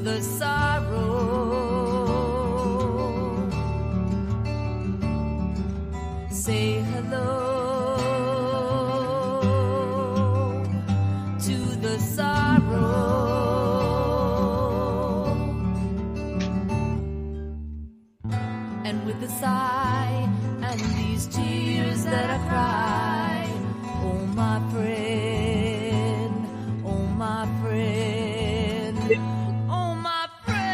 the sorrow. Say hello to the sorrow. And with a sigh and these tears that I cry, oh my friend, oh my friend, oh my friend.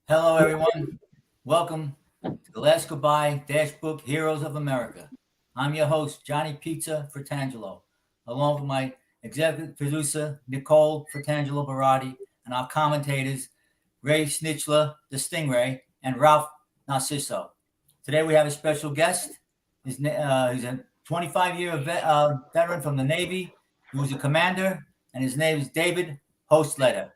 Hello, everyone. Welcome to the Last Goodbye Dashbook Heroes of America. I'm your host, Johnny Pizza Fratangelo, along with my executive producer, Nicole Fratangelo-Berardi, and our commentators, Ray-Stingray and Ralph Narciso. Today we have a special guest. He's a 25-year veteran from the Navy. He was a commander, and his name is David Hostletter.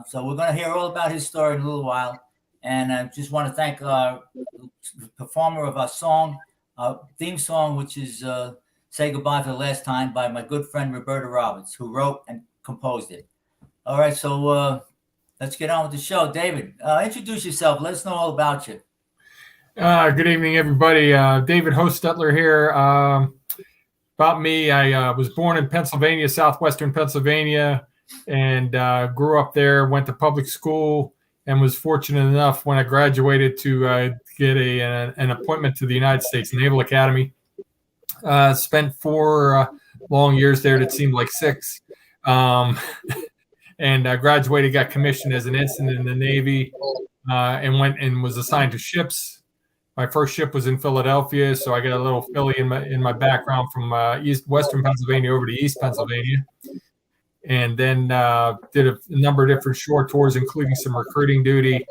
So we're going to hear all about his story in a little while. And I just want to thank the performer of our song, theme song, which is Say Goodbye for the Last Time by my good friend Roberta Roberts, who wrote and composed it. All right, so let's get on with the show. David, introduce yourself. Let us know all about you. Good evening, everybody. David Hostletter here. About me, I was born in Pennsylvania, southwestern Pennsylvania, and grew up there, went to public school, and was fortunate enough when I graduated to get an appointment to the United States Naval Academy. Spent 4 long years there that seemed like 6. And graduated, got commissioned as an ensign in the Navy, and went and was assigned to ships. My first ship was in Philadelphia, so I got a little Philly in my background from western Pennsylvania over to East Pennsylvania. And then did a number of different shore tours, including some recruiting duty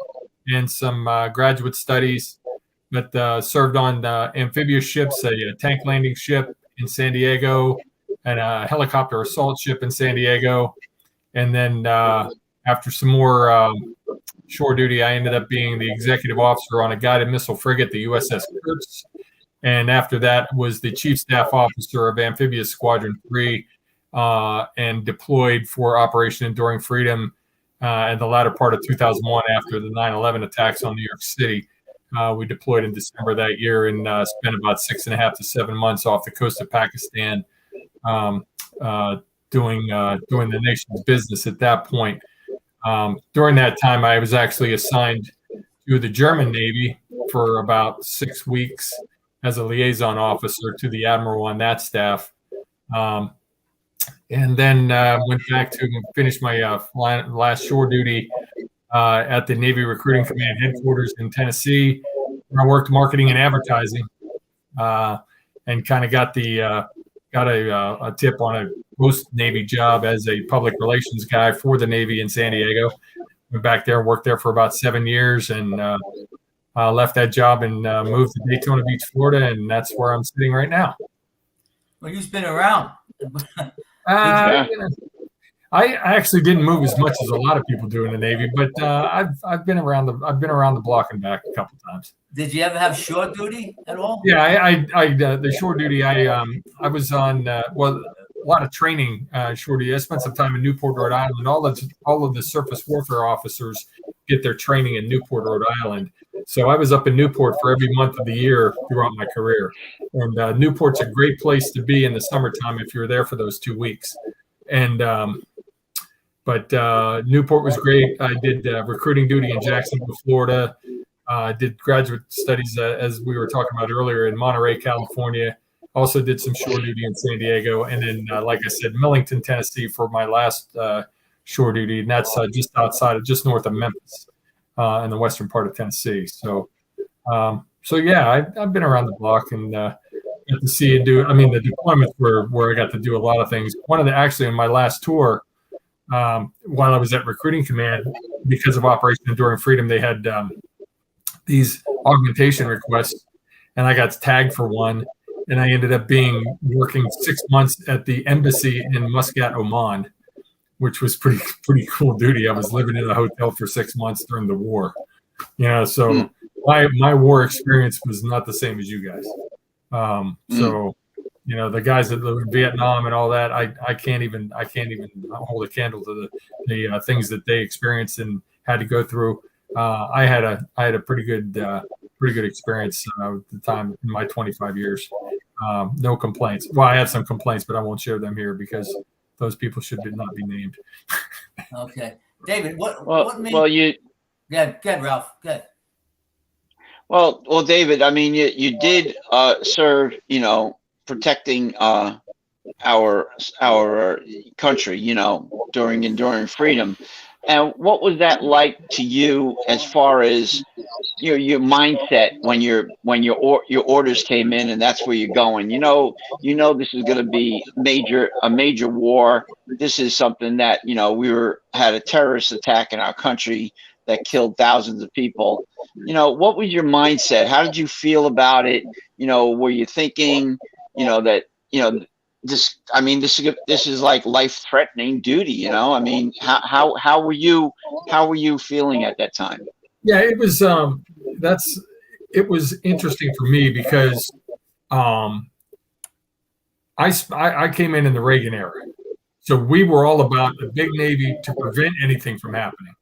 and some graduate studies. But served on amphibious ships, a tank landing ship in San Diego, and a helicopter assault ship in San Diego. And then after some more shore duty, I ended up being the executive officer on a guided missile frigate, the USS Kurtz. And after that was the chief staff officer of Amphibious Squadron 3. And deployed for Operation Enduring Freedom in the latter part of 2001 after the 9/11 attacks on New York City. We deployed in December that year and spent about 6.5 to 7 months off the coast of Pakistan doing the nation's business at that point. During that time, I was actually assigned to the German Navy for about 6 weeks as a liaison officer to the admiral on that staff. And then went back to finish my last shore duty at the Navy Recruiting Command headquarters in Tennessee, where I worked marketing and advertising, and kind of got a tip on a post-Navy job as a public relations guy for the Navy in San Diego. Went back there, worked there for about 7 years, and left that job and moved to Daytona Beach, Florida, and that's where I'm sitting right now. Well, you've been around. I actually didn't move as much as a lot of people do in the Navy, but I've been around the block and back a couple times. Did you ever have shore duty at all? Yeah, the shore duty. I was on a lot of training shore duty. I spent some time in Newport, Rhode Island. All of the surface warfare officers get their training in Newport, Rhode Island. So I was up in Newport for every month of the year throughout my career. And Newport's a great place to be in the summertime if you're there for those 2 weeks. And but Newport was great. I did recruiting duty in Jacksonville, Florida. Did graduate studies, as we were talking about earlier, in Monterey, California. Also did some shore duty in San Diego. And then, like I said, Millington, Tennessee for my last shore duty. And that's just north of Memphis in the western part of Tennessee. So So yeah, I've been around the block and got to see and do. I mean, the deployments were where I got to do a lot of things. One of the actually in my last tour, while I was at Recruiting Command, because of Operation Enduring Freedom, they had these augmentation requests, and I got tagged for one, and I ended up working 6 months at the embassy in Muscat, Oman, which was pretty cool duty. I was living in a hotel for 6 months during the war, so my war experience was not the same as you guys. So the guys that live in Vietnam and all that, I can't even hold a candle to the things that they experienced and had to go through. I had a pretty good experience at the time in my 25 years. No complaints. Well, I have some complaints, but I won't share them here because those people should not be named. Okay, David. What made? Well, you. Yeah, good, Ralph. Good. Well, David. I mean, you did serve. Protecting our country. During Enduring Freedom. And what was that like to you as far as your mindset when your orders came in and that's where you're going? This is going to be a major war. This is something that had a terrorist attack in our country that killed thousands of people. What was your mindset? How did you feel about it? Were you thinking that this is like life-threatening duty, I mean, how were you feeling at that time? Yeah, it was it was interesting for me because I came in the Reagan era, so we were all about the big Navy to prevent anything from happening.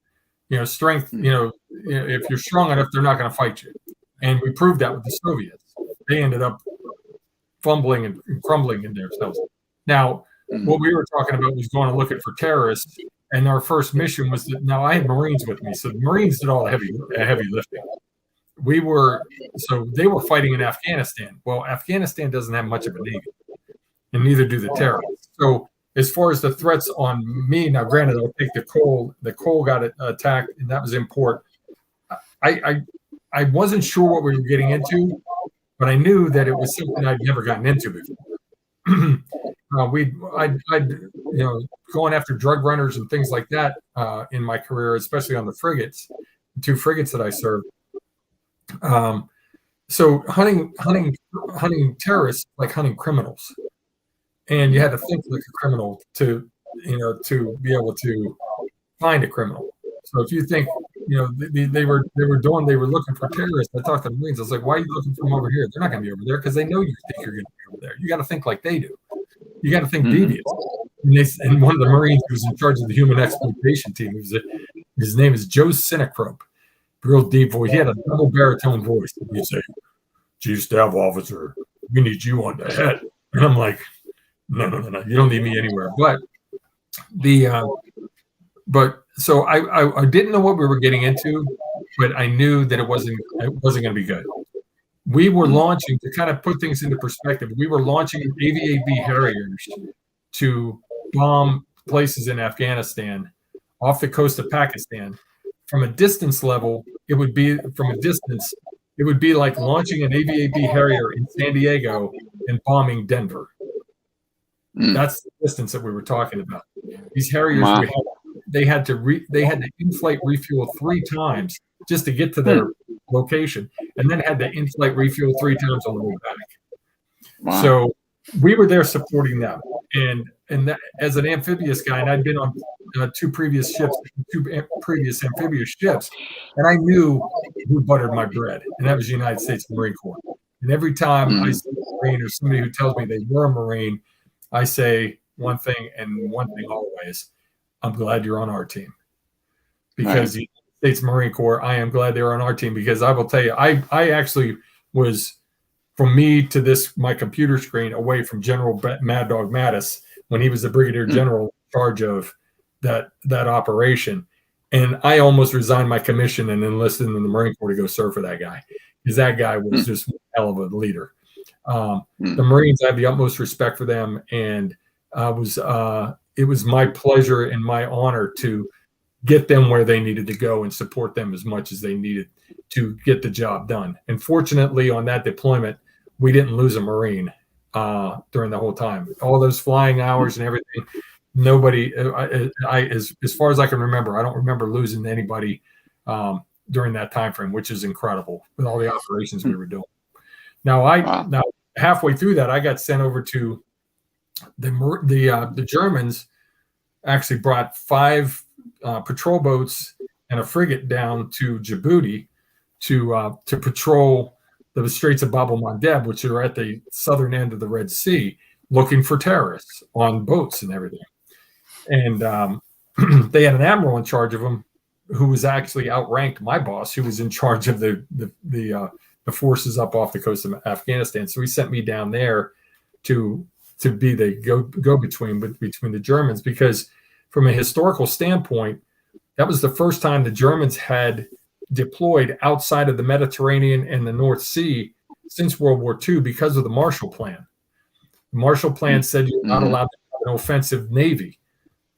Strength. If you're strong enough, they're not going to fight you, and we proved that with the Soviets. They ended up fumbling and crumbling in themselves. Now, what we were talking about was going to look for terrorists, and our first mission was that. Now, I had Marines with me, so the Marines did all the heavy lifting. They were fighting in Afghanistan. Well, Afghanistan doesn't have much of a navy, and neither do the terrorists. So, as far as the threats on me, now, granted, I'll take Nicole. Nicole got attacked, and that was in port. I wasn't sure what we were getting into, but I knew that it was something I'd never gotten into before. Going after drug runners and things like that in my career, especially on the frigates, 2 frigates that I served. So hunting terrorists like hunting criminals, and you had to think like a criminal to be able to find a criminal. So if you think, they were looking for terrorists. I talked to the Marines. I was like, why are you looking for them over here? They're not going to be over there because they know you think you're going to be over there. You got to think like they do. You got to think devious. And one of the Marines who was in charge of the human exploitation team, his name is Joe Sinecrope, real deep voice. He had a double baritone voice. He'd say, "Chief Staff Officer, we need you on the head." And I'm like, no, you don't need me anywhere. So I didn't know what we were getting into, but I knew that it wasn't going to be good. We were launching, to kind of put things into perspective, we were launching AVAB Harriers to bomb places in Afghanistan off the coast of Pakistan. From a distance level, it would be like launching an AVAB Harrier in San Diego and bombing Denver. That's the distance that we were talking about. These Harriers, they had to in-flight refuel 3 times just to get to their location, and then had to in-flight refuel 3 times on the way back. Wow. So we were there supporting them, and that, as an amphibious guy, and I'd been on 2 previous amphibious ships, and I knew who buttered my bread, and that was the United States Marine Corps. And every time I see a Marine or somebody who tells me they were a Marine, I say one thing and one thing always: I'm glad you're on our team. Because the United States Marine Corps, I am glad they're on our team, because I will tell you, I actually was, from me to my computer screen, away from General Mad Dog Mattis when he was the Brigadier General in charge of that operation. And I almost resigned my commission and enlisted in the Marine Corps to go serve for that guy, because that guy was just a hell of a leader. The Marines, I have the utmost respect for them, and it was my pleasure and my honor to get them where they needed to go and support them as much as they needed to get the job done. And fortunately, on that deployment, we didn't lose a Marine during the whole time. All those flying hours and everything, nobody, as far as I can remember, I don't remember losing anybody during that time frame, which is incredible with all the operations we were doing. Now, now halfway through that, I got sent over to the Germans. Actually brought 5 patrol boats and a frigate down to Djibouti to patrol the Straits of Bab el-Mandeb, which are at the southern end of the Red Sea, looking for terrorists on boats and everything. And they had an admiral in charge of them, who was actually outranked my boss, who was in charge of the forces up off the coast of Afghanistan. So he sent me down there to be the go-between between the Germans, because from a historical standpoint, that was the first time the Germans had deployed outside of the Mediterranean and the North Sea since World War II because of the Marshall Plan. The Marshall Plan said you're not allowed to have an offensive navy.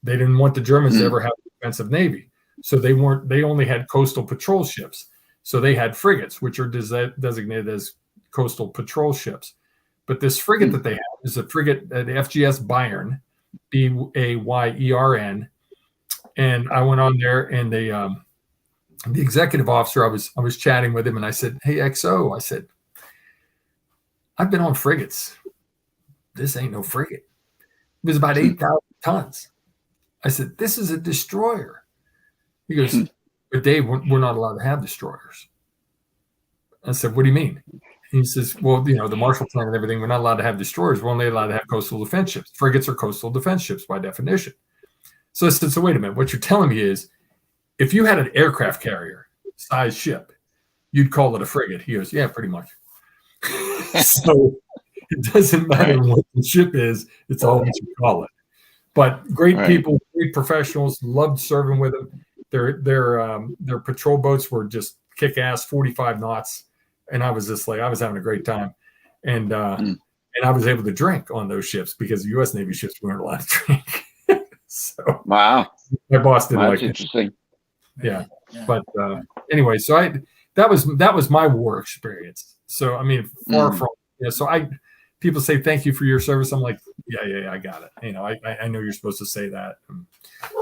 They didn't want the Germans to ever have an offensive navy. So they only had coastal patrol ships. So they had frigates, which are designated as coastal patrol ships. But this frigate that they have is a frigate, the FGS Bayern, Bayern, and I went on there, and the executive officer, I was chatting with him, and I said, "Hey, XO," I said, "I've been on frigates. This ain't no frigate. It was about 8,000 tons." I said, "This is a destroyer." He goes, "But Dave, we're not allowed to have destroyers." I said, "What do you mean?" He says, "Well, the Marshall Plan and everything, we're not allowed to have destroyers. We're only allowed to have coastal defense ships. Frigates are coastal defense ships by definition." So I said, "So wait a minute. What you're telling me is, if you had an aircraft carrier size ship, you'd call it a frigate." He goes, "Yeah, pretty much." So it doesn't matter what the ship is; it's all what you call it. But great people, great professionals, loved serving with them. Their patrol boats were just kick ass, 45 knots. And I was just I was having a great time. And I was able to drink on those ships because the U.S. Navy ships weren't allowed to drink. So wow. My boss didn't like it. Interesting. Yeah. But anyway, so that was my war experience. So, I mean, far from, so people say, "Thank you for your service." I'm like, yeah, I got it. I know you're supposed to say that.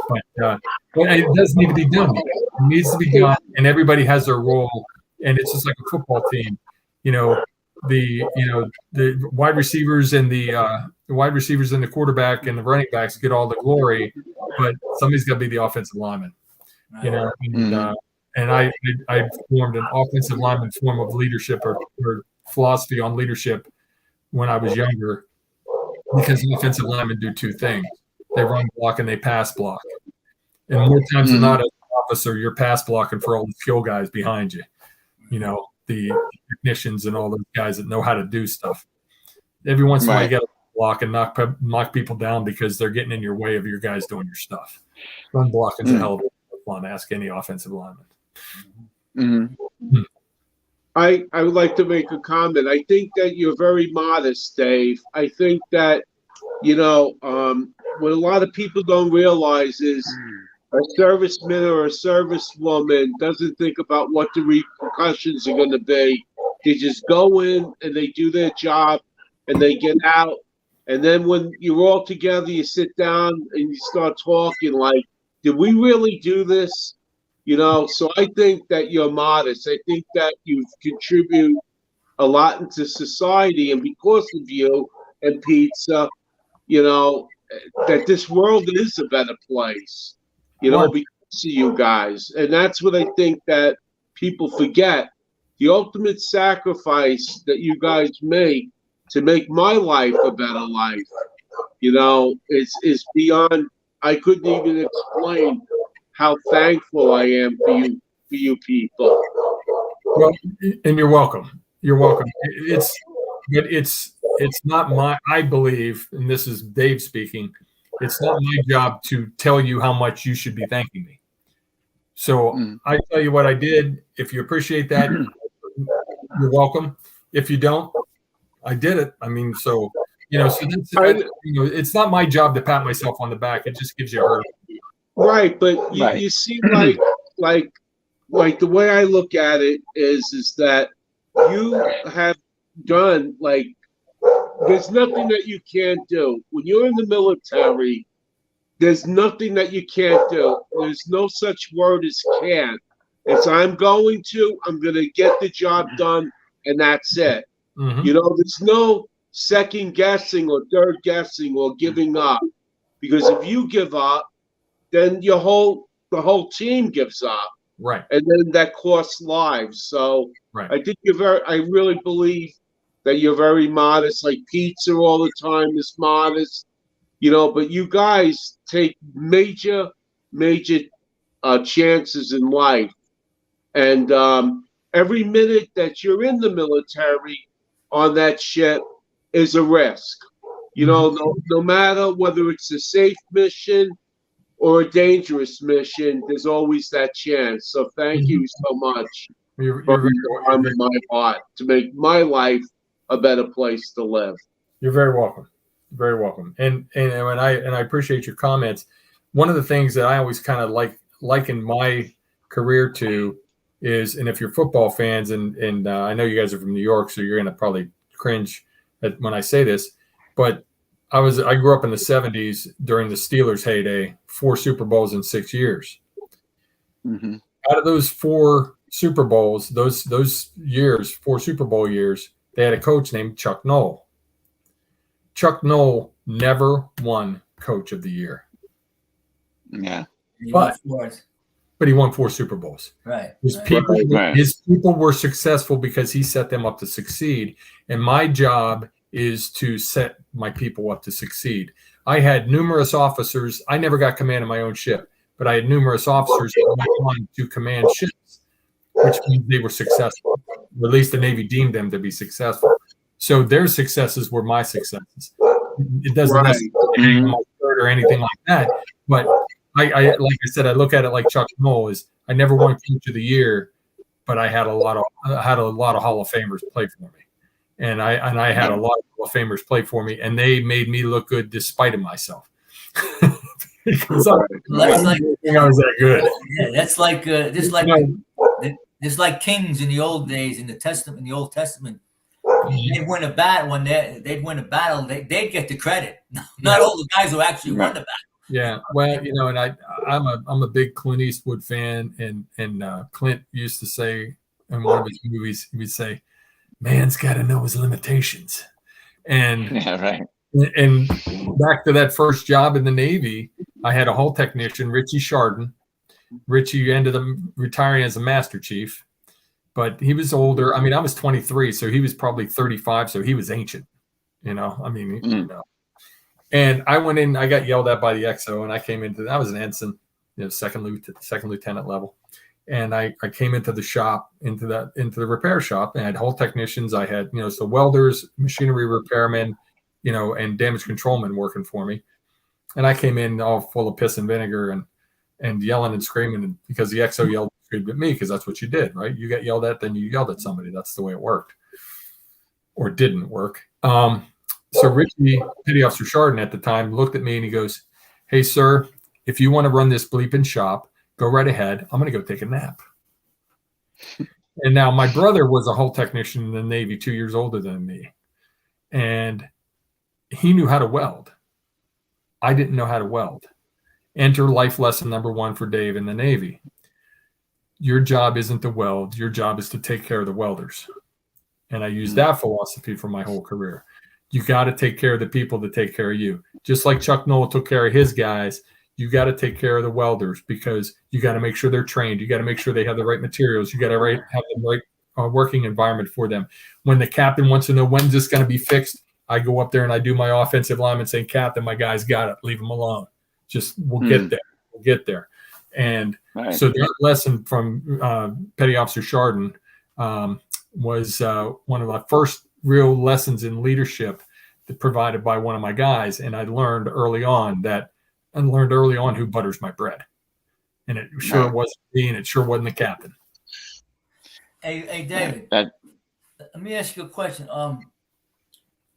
But it does need to be done. It needs to be done. And everybody has their role. And it's just like a football team, the wide receivers and the quarterback and the running backs get all the glory, but somebody's got to be the offensive lineman, And I formed an offensive lineman form of leadership or philosophy on leadership when I was younger, because offensive linemen do 2 things: they run block and they pass block. And more times than not, as an officer, you're pass blocking for all the skill guys behind you. The technicians and all those guys that know how to do stuff. Every once in a while, you got to block and knock people down because they're getting in your way of your guys doing your stuff. Run blocking is a hell of a fun. Ask any offensive lineman. I would like to make a comment. I think that you're very modest, Dave. I think that, what a lot of people don't realize is a serviceman or a servicewoman doesn't think about what the repercussions are going to be. They just go in and they do their job and they get out. And then when you're all together, you sit down and you start talking like, did we really do this? So I think that you're modest. I think that you contribute a lot into society. And because of you and pizza, that this world is a better place. Because of you guys. And that's what I think that people forget. The ultimate sacrifice that you guys make to make my life a better life, is beyond, I couldn't even explain how thankful I am for you people. Well, and you're welcome. You're welcome. It's not I believe, and this is Dave speaking, it's not my job to tell you how much you should be thanking me. So I tell you what I did. If you appreciate that, you're welcome. If you don't, I did it. I mean, so it's not my job to pat myself on the back. It just gives you a hurt. Right, but Right. you see, like the way I look at it is that you have done, like, there's nothing that you can't do when you're in the military. There's nothing that you can't do. There's no such word as can't. It's I'm going to get the job done, and that's it. Mhm. You know, there's no second guessing or third guessing or giving up. Because if you give up, then the whole team gives up. Right. And then that costs lives. So Right. I really believe that you're very modest. Like pizza all the time is modest, you know, but you guys take major chances in life. And every minute that you're in the military on that ship is a risk. You know, no matter whether it's a safe mission or a dangerous mission, there's always that chance. So thank you so much You're for very, in my heart to make my life a better place to live. you're very welcome. Very welcome. And I appreciate your comments. One of the things that I always kind of liken my career to is, and if you're football fans, and I know you guys are from New York, so you're gonna probably cringe when I say this, but I grew up in the 70s during the Steelers' heyday, 4 Super Bowls in 6 years. Mm-hmm. Out of those 4 Super Bowls, those years, 4 Super Bowl years, they had a coach named Chuck Noll. Chuck Noll never won Coach of the Year. Yeah. But he won 4 Super Bowls. Right. His people were successful because he set them up to succeed. And my job is to set my people up to succeed. I had numerous officers. I never got command of my own ship, but I had numerous officers who went on to command ships, which means they were successful. Or at least the Navy deemed them to be successful. So their successes were my successes. It doesn't necessarily hang on my shirt or anything like that. But I like I said, I look at it like Chuck Noll is. I never won Coach of the Year, but I had a lot of Hall of Famers play for me. And I had a lot of Hall of Famers play for me, and they made me look good despite of myself. Because I was that good. Yeah, that's like just like kings in the old days in the Old Testament. They'd win a battle they'd get the credit. Not all the guys who actually won the battle. Yeah, well, and I'm a big Clint Eastwood fan, and Clint used to say in one of his movies, he would say, "Man's got to know his limitations." And and back to that first job in the Navy, I had a hull technician, Richie Chardon. Richie ended up retiring as a Master Chief, but he was older. I mean, I was 23, so he was probably 35, so he was ancient. And I went in, I got yelled at by the XO, and I came into, I was an ensign, second lieutenant level. And I came into the shop, into the repair shop, and I had hull technicians. I had, so welders, machinery repairmen, and damage controlmen working for me. And I came in all full of piss and vinegar and yelling and screaming because the XO yelled and screamed at me because that's what you did, right? You got yelled at, then you yelled at somebody. That's the way it worked, or didn't work. So Richie, Petty Officer Chardon at the time, looked at me and he goes, "Hey, sir, if you want to run this bleeping shop, go right ahead. I'm going to go take a nap." And now my brother was a hull technician in the Navy, 2 years older than me. And he knew how to weld. I didn't know how to weld. Enter life lesson number 1 for Dave in the Navy. Your job isn't to weld. Your job is to take care of the welders. And I used that philosophy for my whole career. You got to take care of the people that take care of you. Just like Chuck Noll took care of his guys, you got to take care of the welders because you got to make sure they're trained. You got to make sure they have the right materials. You got to have the right working environment for them. When the captain wants to know when's this going to be fixed, I go up there and I do my offensive lineman saying, "Captain, my guys got it. Leave them alone. Just we'll get there. We'll get there." And so that lesson from Petty Officer Chardon was one of my first real lessons in leadership provided by one of my guys. And I learned early on who butters my bread. And it sure wasn't me, and it sure wasn't the captain. Hey David, let me ask you a question.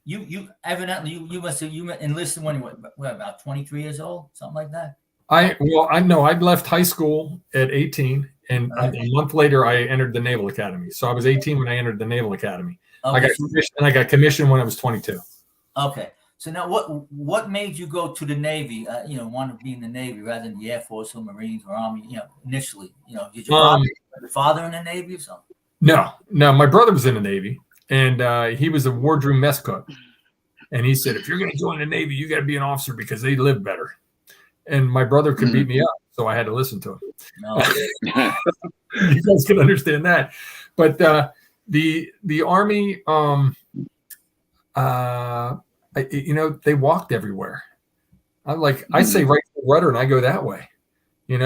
You evidently you must have enlisted when you were about 23 years old, something like that. I know I left high school at 18, and a month later I entered the Naval Academy. So I was 18 when I entered the Naval Academy. Okay. I got commissioned when I was 22. Okay. So now, what made you go to the Navy? Want to be in the Navy rather than the Air Force or Marines or Army? Initially, did your father in the Navy or something? No. My brother was in the Navy, and he was a wardroom mess cook. And he said, if you're going to join the Navy, you got to be an officer because they live better. And my brother could beat me up, so I had to listen to him. No. You guys can understand that. But the Army, they walked everywhere. I say right to the rudder and I go that way. So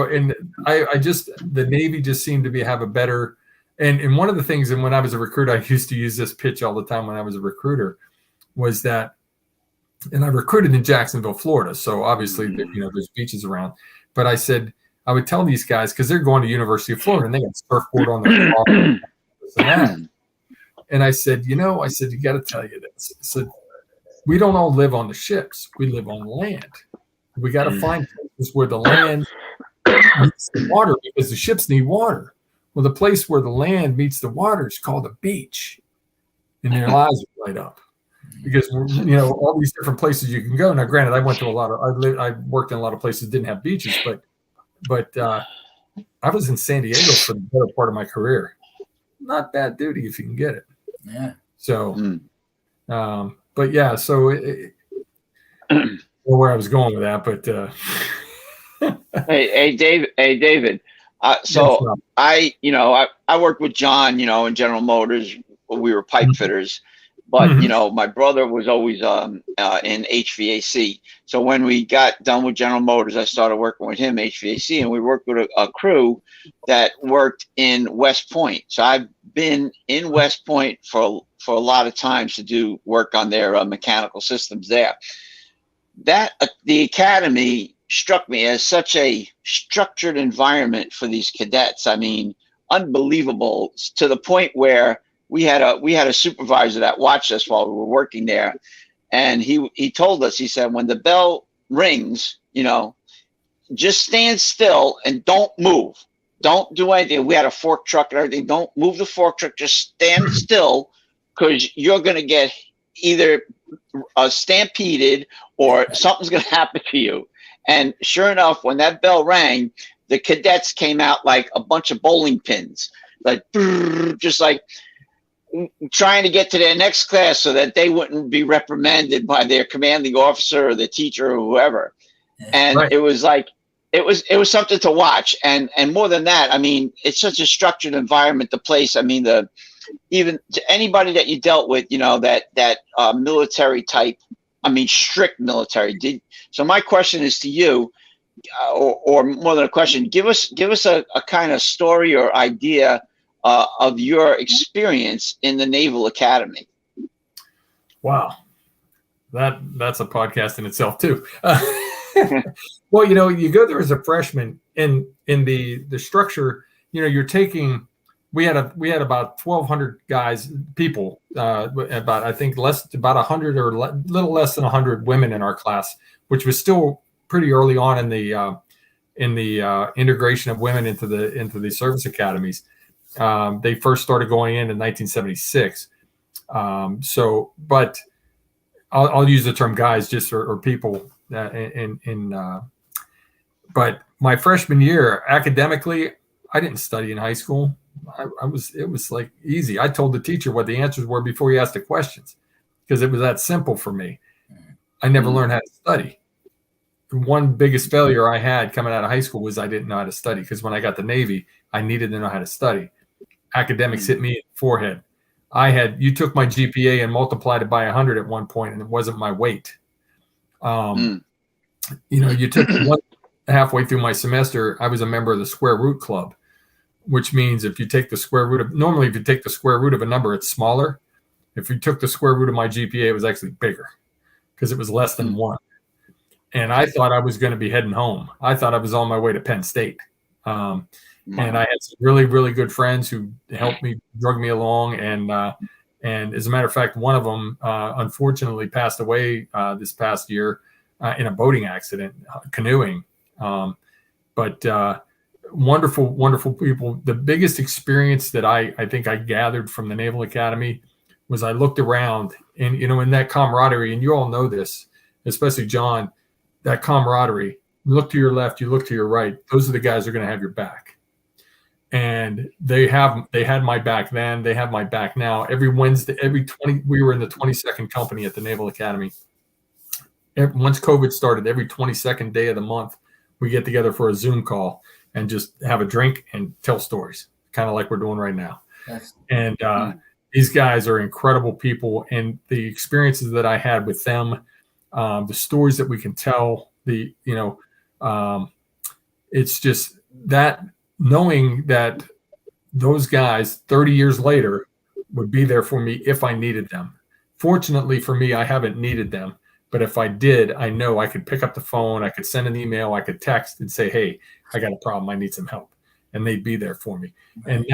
the Navy just seemed to have a better, and one of the things, and when I was a recruiter, I used to use this pitch all the time when I was a recruiter, was that, and I recruited in Jacksonville, Florida. So obviously, there's beaches around, but I said, I would tell these guys, because they're going to University of Florida and they got surfboard on their car. And I said, you got to tell you this. I said, we don't all live on the ships. We live on land. We got to find places where the land meets the water, because the ships need water. Well, the place where the land meets the water is called a beach. And their lives light up. Because, all these different places you can go. Now, granted, I worked in a lot of places that didn't have beaches, but I was in San Diego for the better part of my career. Not bad duty if you can get it. Yeah. So, but yeah, so where I was going with that, but Hey, David. So I worked with John, in General Motors. We were pipe fitters, but my brother was always in HVAC. So when we got done with General Motors, I started working with him HVAC, and we worked with a crew that worked in West Point. So I've been in West Point for a lot of times to do work on their mechanical systems there. That the academy struck me as such a structured environment for these cadets. I mean, unbelievable, to the point where we had a supervisor that watched us while we were working there, and he told us, he said, when the bell rings, just stand still and don't move. Don't do anything. We had a fork truck and everything. Don't move the fork truck. Just stand still, because you're going to get either stampeded or something's going to happen to you. And sure enough, when that bell rang, the cadets came out like a bunch of bowling pins, like just like trying to get to their next class so that they wouldn't be reprimanded by their commanding officer or the teacher or whoever. And It was like, it was something to watch. And more than that, I mean, it's such a structured environment, the place. I mean, even to anybody that you dealt with, that military type, I mean, strict military. So my question is to you, or more than a question, give us a kind of story or idea of your experience in the Naval Academy. Wow, that's a podcast in itself too. Well, you go there as a freshman, in the structure. You're taking. We had about 1,200 people, about, I think, about 100 or little less than 100 women in our class, which was still pretty early on in the integration of women into the service academies. They first started going in 1976. But I'll use the term guys just or people but my freshman year, academically, I didn't study in high school. It was like easy. I told the teacher what the answers were before he asked the questions, because it was that simple for me. I never learned how to study. One biggest failure I had coming out of high school was I didn't know how to study, because when I got the Navy, I needed to know how to study. Academics hit me in the forehead. You took my GPA and multiplied it by 100 at one point, and it wasn't my weight. You took halfway through my semester, I was a member of the square root club, which means if you take the square root of a number, it's smaller. If you took the square root of my GPA, it was actually bigger, because it was less than 1. And I thought I was going to be heading home. I thought I was on my way to Penn State. And I had some really, really good friends who helped me, drug me along. And as a matter of fact, one of them unfortunately passed away this past year. in a boating accident, canoeing. But wonderful, wonderful people. The biggest experience that I think I gathered from the Naval Academy was I looked around and, in that camaraderie, and you all know this, especially John, that camaraderie, you look to your left, you look to your right, those are the guys that are going to have your back. And they had my back then, they have my back now. Every Wednesday, we were in the 22nd company at the Naval Academy. Once COVID started, every 22nd day of the month, we get together for a Zoom call and just have a drink and tell stories, kind of like we're doing right now. And these guys are incredible people, and the experiences that I had with them, the stories that we can tell, it's just that knowing that those guys 30 years later would be there for me if I needed them. Fortunately for me, I haven't needed them. But if I did, I know I could pick up the phone, I could send an email, I could text and say, hey, I got a problem, I need some help. And they'd be there for me. Right. And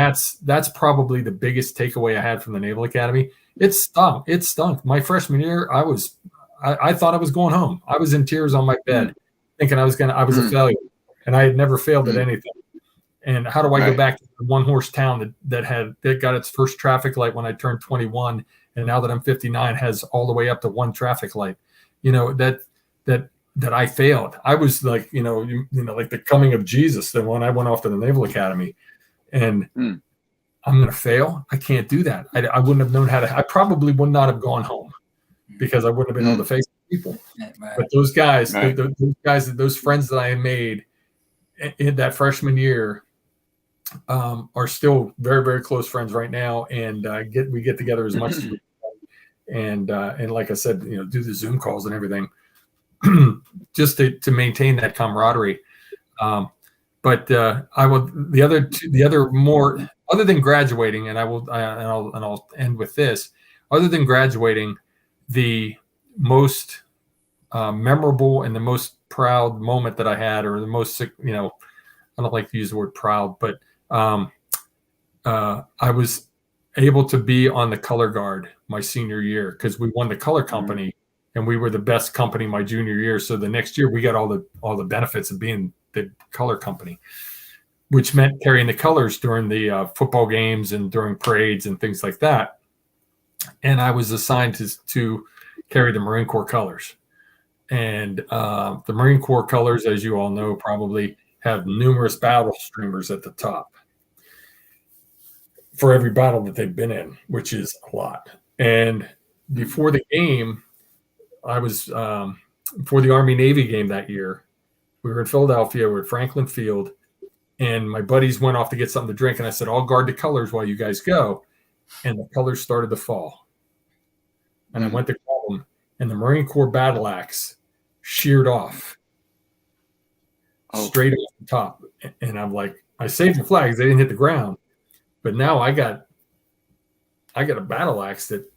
that's probably the biggest takeaway I had from the Naval Academy. It stunk. My freshman year, I thought I was going home. I was in tears on my bed, thinking I was a failure. And I had never failed at anything. And how do I go back to the one-horse town that got its first traffic light when I turned 21, and now that I'm 59 has all the way up to one traffic light? That I failed. I was like, like the coming of Jesus. Then when I went off to the Naval Academy, and I'm going to fail. I can't do that. I wouldn't have known how to. I probably would not have gone home because I wouldn't have been able to face people. Right. But those guys, those friends that I had made in that freshman year, are still very, very close friends right now, and we get together as much as we can. And like I said, do the Zoom calls and everything, just to maintain that camaraderie. But I will the other more other than graduating, and I'll end with this. Other than graduating, the most memorable and the most proud moment that I had, or the most, I don't like to use the word proud, but I was able to be on the color guard my senior year because we won the color company, and we were the best company my junior year. So the next year we got all the benefits of being the color company, which meant carrying the colors during the football games and during parades and things like that. And I was assigned to carry the Marine Corps colors. And the Marine Corps colors, as you all know, probably have numerous battle streamers at the top for every battle that they've been in, which is a lot. And before the game, I was for the Army-Navy game that year, we were in Philadelphia, we were at Franklin Field, and my buddies went off to get something to drink, and I said, I'll guard the colors while you guys go. And the colors started to fall. And I went to call them, and the Marine Corps battle axe sheared off straight off the top. And I'm like, I saved the flags, they didn't hit the ground. But now I got a battle axe that,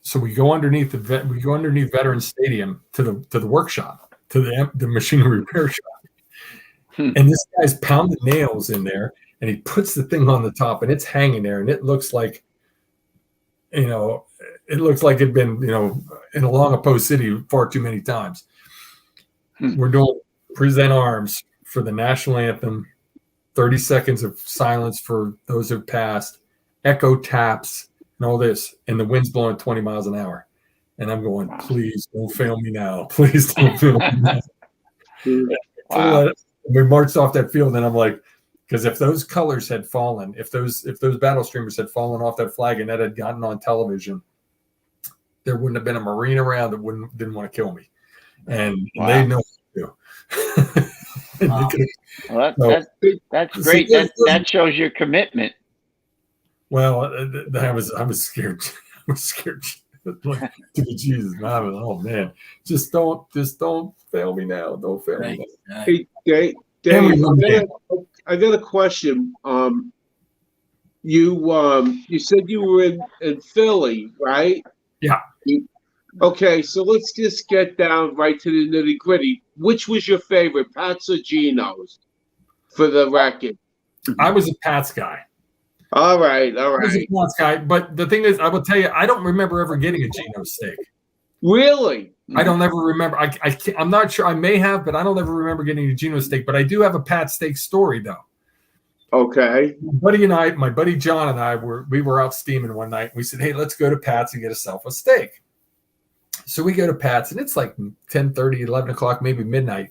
so we go underneath Veterans Stadium to the workshop, to the machinery repair shop. And this guy's pounding nails in there, and he puts the thing on the top, and it's hanging there, and it looks like, it'd been, in a long opposed city far too many times. We're doing present arms for the national anthem, 30 seconds of silence for those who've passed, echo taps, and all this, and the wind's blowing 20 miles an hour. And I'm going, please don't fail me now. Please don't fail me now. We marched off that field, and I'm like, because if those colors had fallen, if those battle streamers had fallen off that flag and that had gotten on television, there wouldn't have been a Marine around that didn't want to kill me. And they know what to do. Well, that's great. That shows your commitment. Well, I was scared. I was scared. Like, to Jesus, man. Oh man, just don't fail me now. Don't fail me now. Hey, Dave, I got a question. You said you were in Philly, right? Yeah. Okay, so let's just get down right to the nitty gritty. Which was your favorite, Pat's or Geno's, for the record? I was a Pat's guy. All right. I was a Pat's guy, but the thing is, I will tell you, I don't remember ever getting a Geno's steak. Really? I don't ever remember. I'm not sure. I may have, but I don't ever remember getting a Gino steak. But I do have a Pat steak story, though. Okay. My buddy John and I were out steaming one night. We said, hey, let's go to Pat's and get ourselves a steak. So we go to Pat's, and it's like 10:30, 11 o'clock, maybe midnight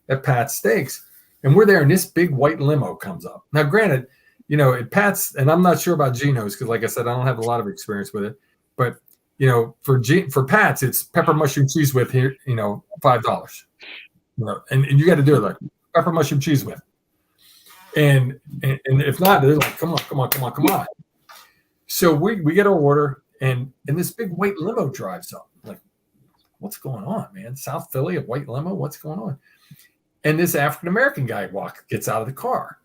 at Pat's Steaks. And we're there, and this big white limo comes up. Now, granted, at Pat's, and I'm not sure about Gino's because, like I said, I don't have a lot of experience with it. But, for Pat's, it's pepper, mushroom, cheese with here, $5. And you got to do it like pepper, mushroom, cheese with. And if not, they're like, come on. So we get our order, and this big white limo drives up. Like, what's going on, man? South Philly, a white limo? What's going on? And this African-American guy gets out of the car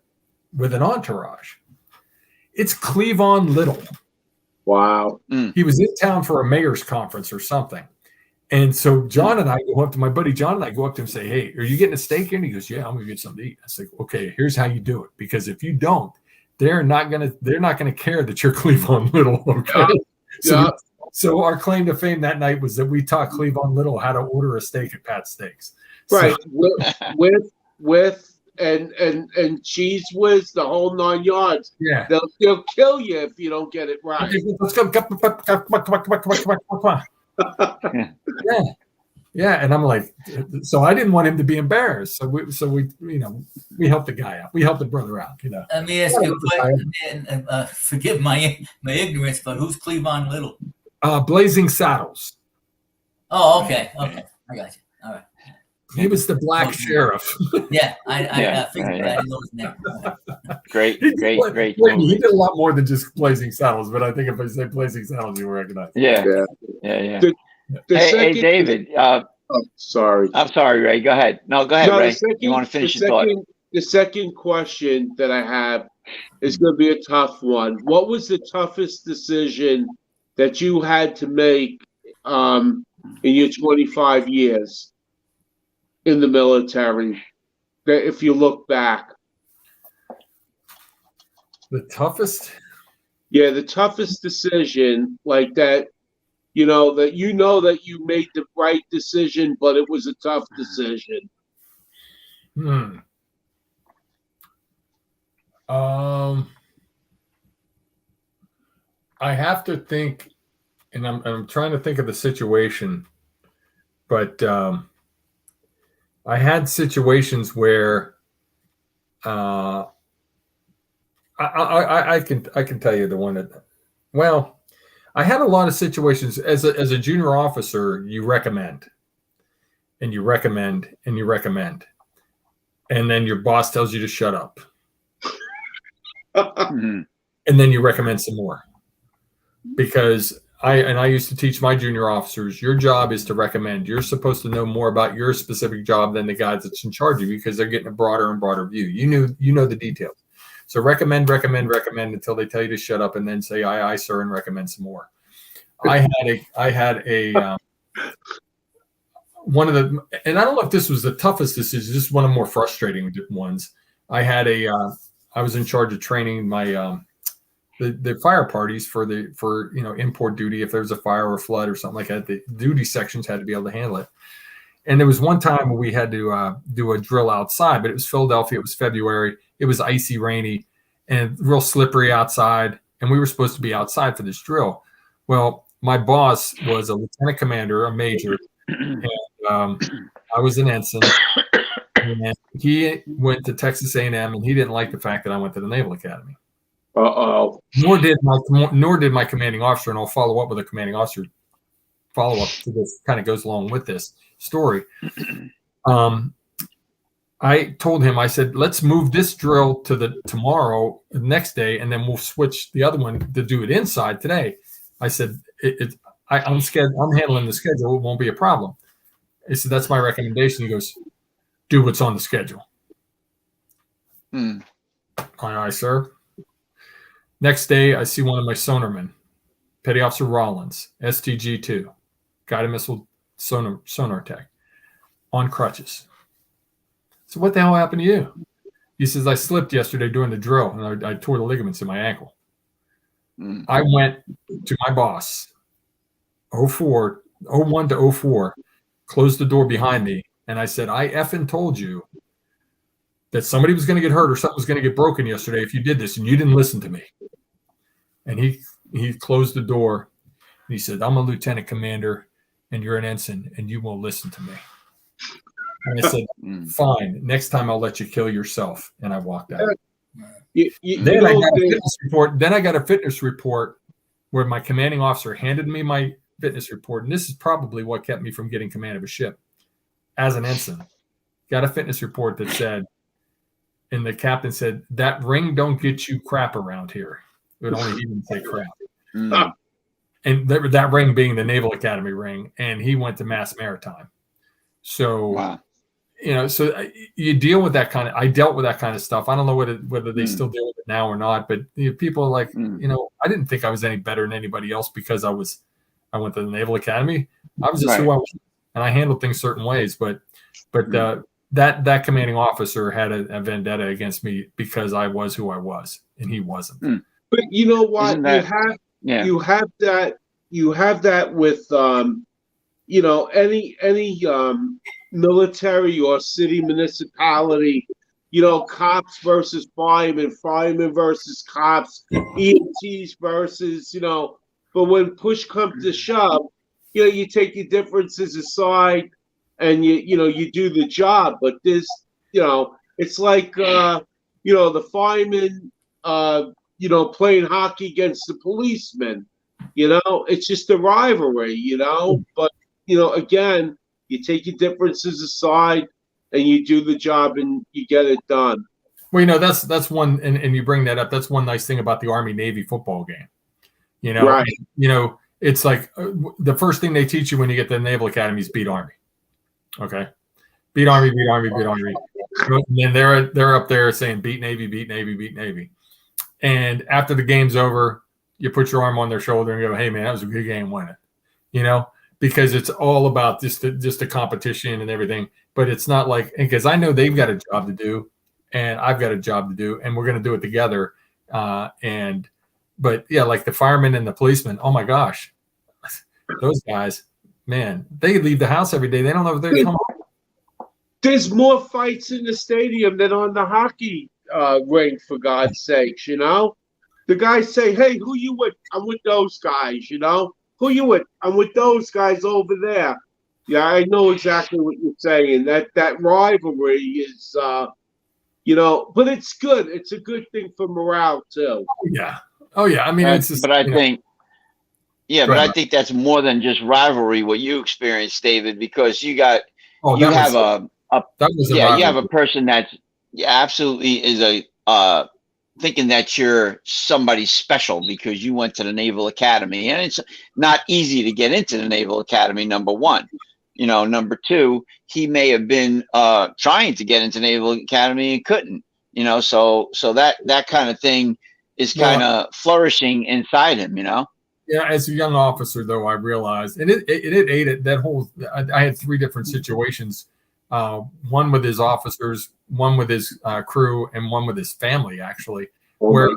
with an entourage. It's Cleavon Little. Wow. He was in town for a mayor's conference or something. And so John and I go up to my buddy John and I go up to him and say, hey, are you getting a steak here? And he goes, yeah, I'm going to get something to eat. I said, okay, here's how you do it. Because if you don't, they're not going to care that you're Cleavon Little. Okay. Yeah. So our claim to fame that night was that we taught Cleavon Little how to order a steak at Pat's Steaks. Right. With and cheese whiz, the whole 9 yards. Yeah. They'll kill you if you don't get it right. Let's go. Come on. Yeah, and I'm like, so I didn't want him to be embarrassed. So we helped the guy out. We helped the brother out. Let me ask you a question. Forgive my ignorance, but who's Cleavon Little? Blazing Saddles. Oh, okay, I got you. All right. He was the black sheriff. Yeah, I figured I didn't know his name. Great. He did a lot more than just Blazing Saddles, but I think if I say Blazing Saddles, you will recognize. Yeah. Hey, David. Sorry. I'm sorry, Ray. Go ahead. No, go ahead, Ray. You want to finish your thought? The second question that I have is going to be a tough one. What was the toughest decision that you had to make in your 25 years in the military, if you look back? The toughest? Yeah, the toughest decision, like that, that you made the right decision, but it was a tough decision. I have to think, and I'm trying to think of the situation, but I had situations where I can tell you the one that, well, I had a lot of situations as a junior officer. You recommend, and you recommend, and you recommend, and then your boss tells you to shut up, and then you recommend some more. Because I used to teach my junior officers, your job is to recommend. You're supposed to know more about your specific job than the guys that's in charge of you, because they're getting a broader and broader view. You know the details. So recommend until they tell you to shut up, and then say aye, aye, sir, and recommend some more. I had a one of the, and I don't know if this was the toughest decision, just one of the more frustrating ones. I was in charge of training my the fire parties for import duty. If there's a fire or flood or something like that, the duty sections had to be able to handle it. And there was one time where we had to do a drill outside, but it was Philadelphia. It was February. It was icy, rainy, and real slippery outside. And we were supposed to be outside for this drill. Well, my boss was a lieutenant commander, a major, and I was an ensign. And he went to Texas A&M, and he didn't like the fact that I went to the Naval Academy. Uh-oh. Nor did my commanding officer, and I'll follow up with a commanding officer follow-up to this, kind of goes along with this story. I told him, I said, let's move this drill to tomorrow, the next day, and then we'll switch the other one to do it inside today. I said, I'm handling the schedule. It won't be a problem. He said, that's my recommendation. He goes, do what's on the schedule. Aye, aye, sir. Next day, I see one of my sonarmen, Petty Officer Rollins, STG-2, guided missile sonar tech, on crutches. So what the hell happened to you? He says, I slipped yesterday doing the drill, and I tore the ligaments in my ankle. I went to my boss, 01 to 04, closed the door behind me, and I said, I effing told you that somebody was going to get hurt or something was going to get broken yesterday if you did this, and you didn't listen to me. And he closed the door, and he said, I'm a lieutenant commander, and you're an ensign, and you won't listen to me. And I said, fine, next time I'll let you kill yourself. And I walked out. Then I got a fitness report where my commanding officer handed me my fitness report. And this is probably what kept me from getting command of a ship as an ensign. Got a fitness report that said, and the captain said, that ring don't get you crap around here. It would only even say crap. And that ring being the Naval Academy ring. And he went to Mass Maritime. So, wow. So you deal with that I dealt with that kind of stuff. I don't know whether they still deal with it now or not, but people are like, I didn't think I was any better than anybody else because I went to the Naval Academy. I was just who I was, and I handled things certain ways. But that commanding officer had a vendetta against me because I was who I was, and he wasn't. But you know what? You have that with any military or city municipality, cops versus firemen versus cops, EMTs versus, but when push comes to shove, you take your differences aside and you do the job. But this, it's like, the firemen, playing hockey against the policemen, it's just a rivalry, but, again, you take your differences aside and you do the job and you get it done. Well, that's one, and you bring that up. That's one nice thing about the Army-Navy football game. Right. It's like the first thing they teach you when you get to the Naval Academy is beat Army. Okay. Beat Army, beat Army, beat Army. And then they're up there saying beat Navy, beat Navy, beat Navy. And after the game's over, you put your arm on their shoulder and go, hey, man, that was a good game, wasn't it? Because it's all about just the competition and everything. But it's not like, because I know they've got a job to do and I've got a job to do and we're going to do it together. But yeah, like the firemen and the policemen, oh my gosh, those guys, man, they leave the house every day. They don't know if they're coming home. There's more fights in the stadium than on the hockey rink, for God's sakes, The guys say, hey, who you with? I'm with those guys, Who you with? I'm with those guys over there. Yeah, I know exactly what you're saying. That rivalry is, but it's good. It's a good thing for morale too. Oh yeah. I mean, it's just, but I think, I think that's more than just rivalry. What you experienced, David, because you have a person that's absolutely is thinking that you're somebody special because you went to the Naval Academy, and it's not easy to get into the Naval Academy. Number one, number two, he may have been trying to get into Naval Academy and couldn't, so that kind of thing is kind of flourishing inside him, Yeah, as a young officer, though, I realized, and it ate that whole. I had 3 different situations, one with his officers, one with his crew, and one with his family, actually, where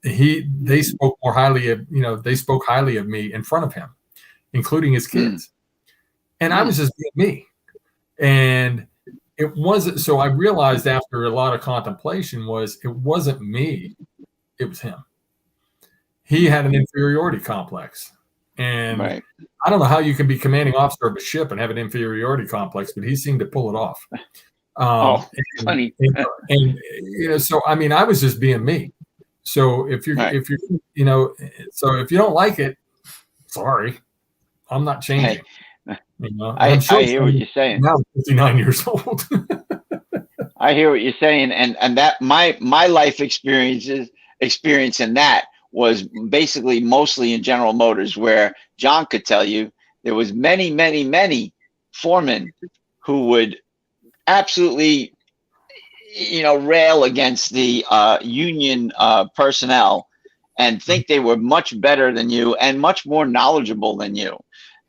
they spoke more highly of they spoke highly of me in front of him, including his kids, and I was just being me, and it wasn't. So I realized after a lot of contemplation it wasn't me, it was him. He had an inferiority complex. And I don't know how you can be commanding officer of a ship and have an inferiority complex, but he seemed to pull it off. Funny. And so I mean, I was just being me. So if you're so if you don't like it, sorry, I'm not changing. I hear what you're saying. Now I'm 59 years old. I hear what you're saying, and that my life experience in that was basically mostly in General Motors, where John could tell you there was many foremen who would absolutely, rail against the union personnel and think they were much better than you and much more knowledgeable than you.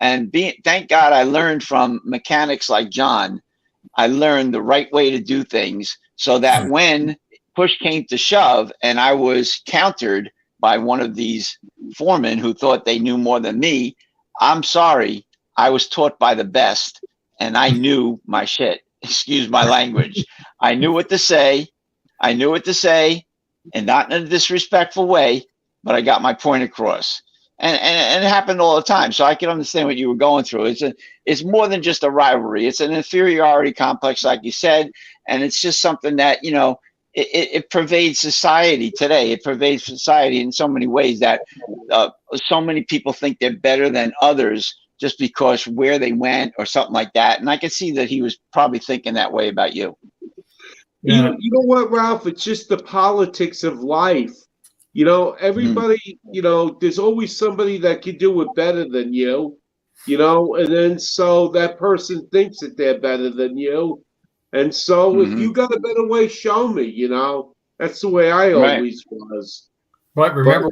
And thank God I learned from mechanics like John. I learned the right way to do things so that when push came to shove and I was countered by one of these foremen who thought they knew more than me, I'm sorry, I was taught by the best, and I knew my shit. Excuse my language. I knew what to say. I knew what to say, and not in a disrespectful way, but I got my point across. And it happened all the time. So I can understand what you were going through. It's more than just a rivalry. It's an inferiority complex, like you said, and it's just something that, you know, it pervades society today. It pervades society in so many ways that so many people think they're better than others just because where they went or something like that. And I can see that he was probably thinking that way about you. Yeah. You know what, Ralph? It's just the politics of life. You know, everybody, you know, there's always somebody that can do it better than you, you know, and then so that person thinks that they're better than you. And so if you got a better way, show me, you know. That's the way I always was. But remember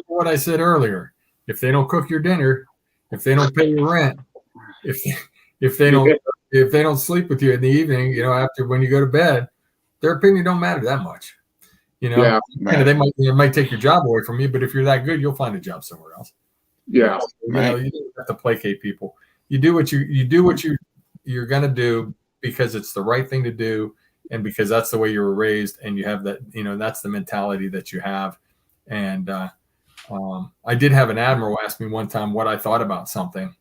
what I said earlier. If they don't cook your dinner, if they don't pay your rent, if they don't sleep with you in the evening, you know, after when you go to bed, their opinion don't matter that much. You know, they might take your job away from you, but if you're that good, you'll find a job somewhere else. Yeah, you know, you don't have to placate people. You do what you're gonna do because it's the right thing to do, and because that's the way you were raised, and you have that. You know, that's the mentality that you have. And I did have an admiral ask me one time what I thought about something.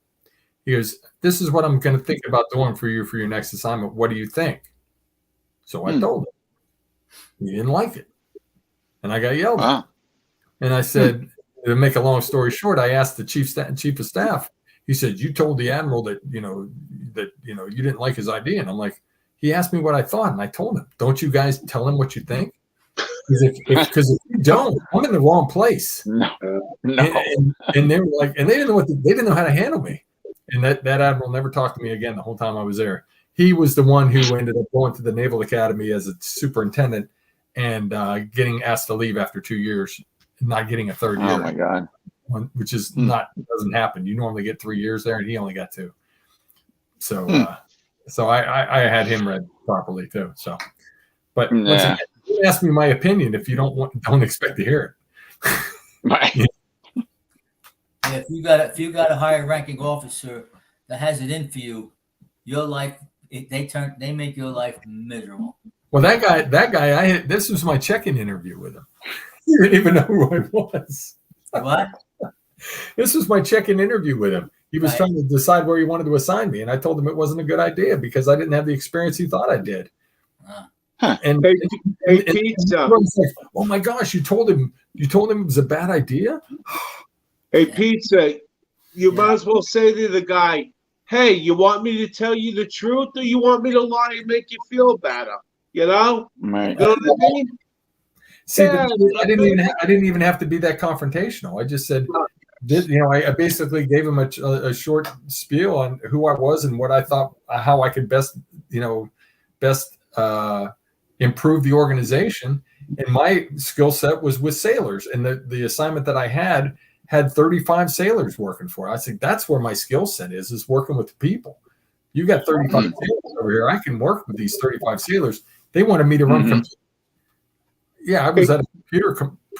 He goes, "This is what I'm going to think about doing for you for your next assignment. What do you think?" So I told him. He didn't like it. And I got yelled at. And I said, to make a long story short, I asked the chief of staff. He said, "You told the admiral that you didn't like his idea." And I'm like, he asked me what I thought, and I told him, "Don't you guys tell him what you think?" Because if you don't, I'm in the wrong place. No. And they were like, and they didn't know how to handle me. And that admiral never talked to me again the whole time I was there. He was the one who ended up going to the Naval Academy as a superintendent and getting asked to leave after 2 years, not getting a third year. Oh my God! Which is doesn't happen. You normally get 3 years there, and he only got 2. So, so I had him read properly too. So, but once again, you ask me my opinion if you don't expect to hear it. Right. Yeah, if you got a higher ranking officer that has it in for you, your life they make your life miserable. Well, that guy, this was my check-in interview with him. He didn't even know who I was. What? This was my check-in interview with him. He was trying to decide where he wanted to assign me, and I told him it wasn't a good idea because I didn't have the experience he thought I did. And Pizza. Was like, "Oh my gosh, you told him it was a bad idea?" Hey, Pizza, you might as well say to the guy, "Hey, you want me to tell you the truth, or you want me to lie and make you feel better?" You know? Right. You know what I mean? See, I didn't even have to be that confrontational. I just said, I basically gave him a short spiel on who I was and what I thought, how I could best improve the organization. And my skill set was with sailors, and the assignment that I had 35 sailors working for. I said, that's where my skill set is working with people. You got 35 sailors over here. I can work with these 35 sailors. They wanted me to run from. Yeah, I was at a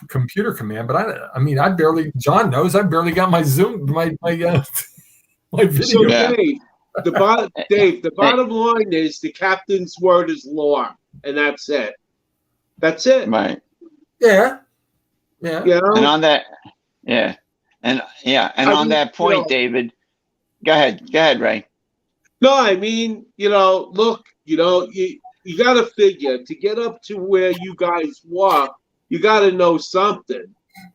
computer command, but I mean, John knows I barely got my Zoom, my video. So Dave, the bottom line is the captain's word is law, and that's it. That's it. Right. Yeah. You know? And on that, and on that point, David, go ahead, Ray. No, I mean, look, you got to figure to get up to where you guys were, you got to know something.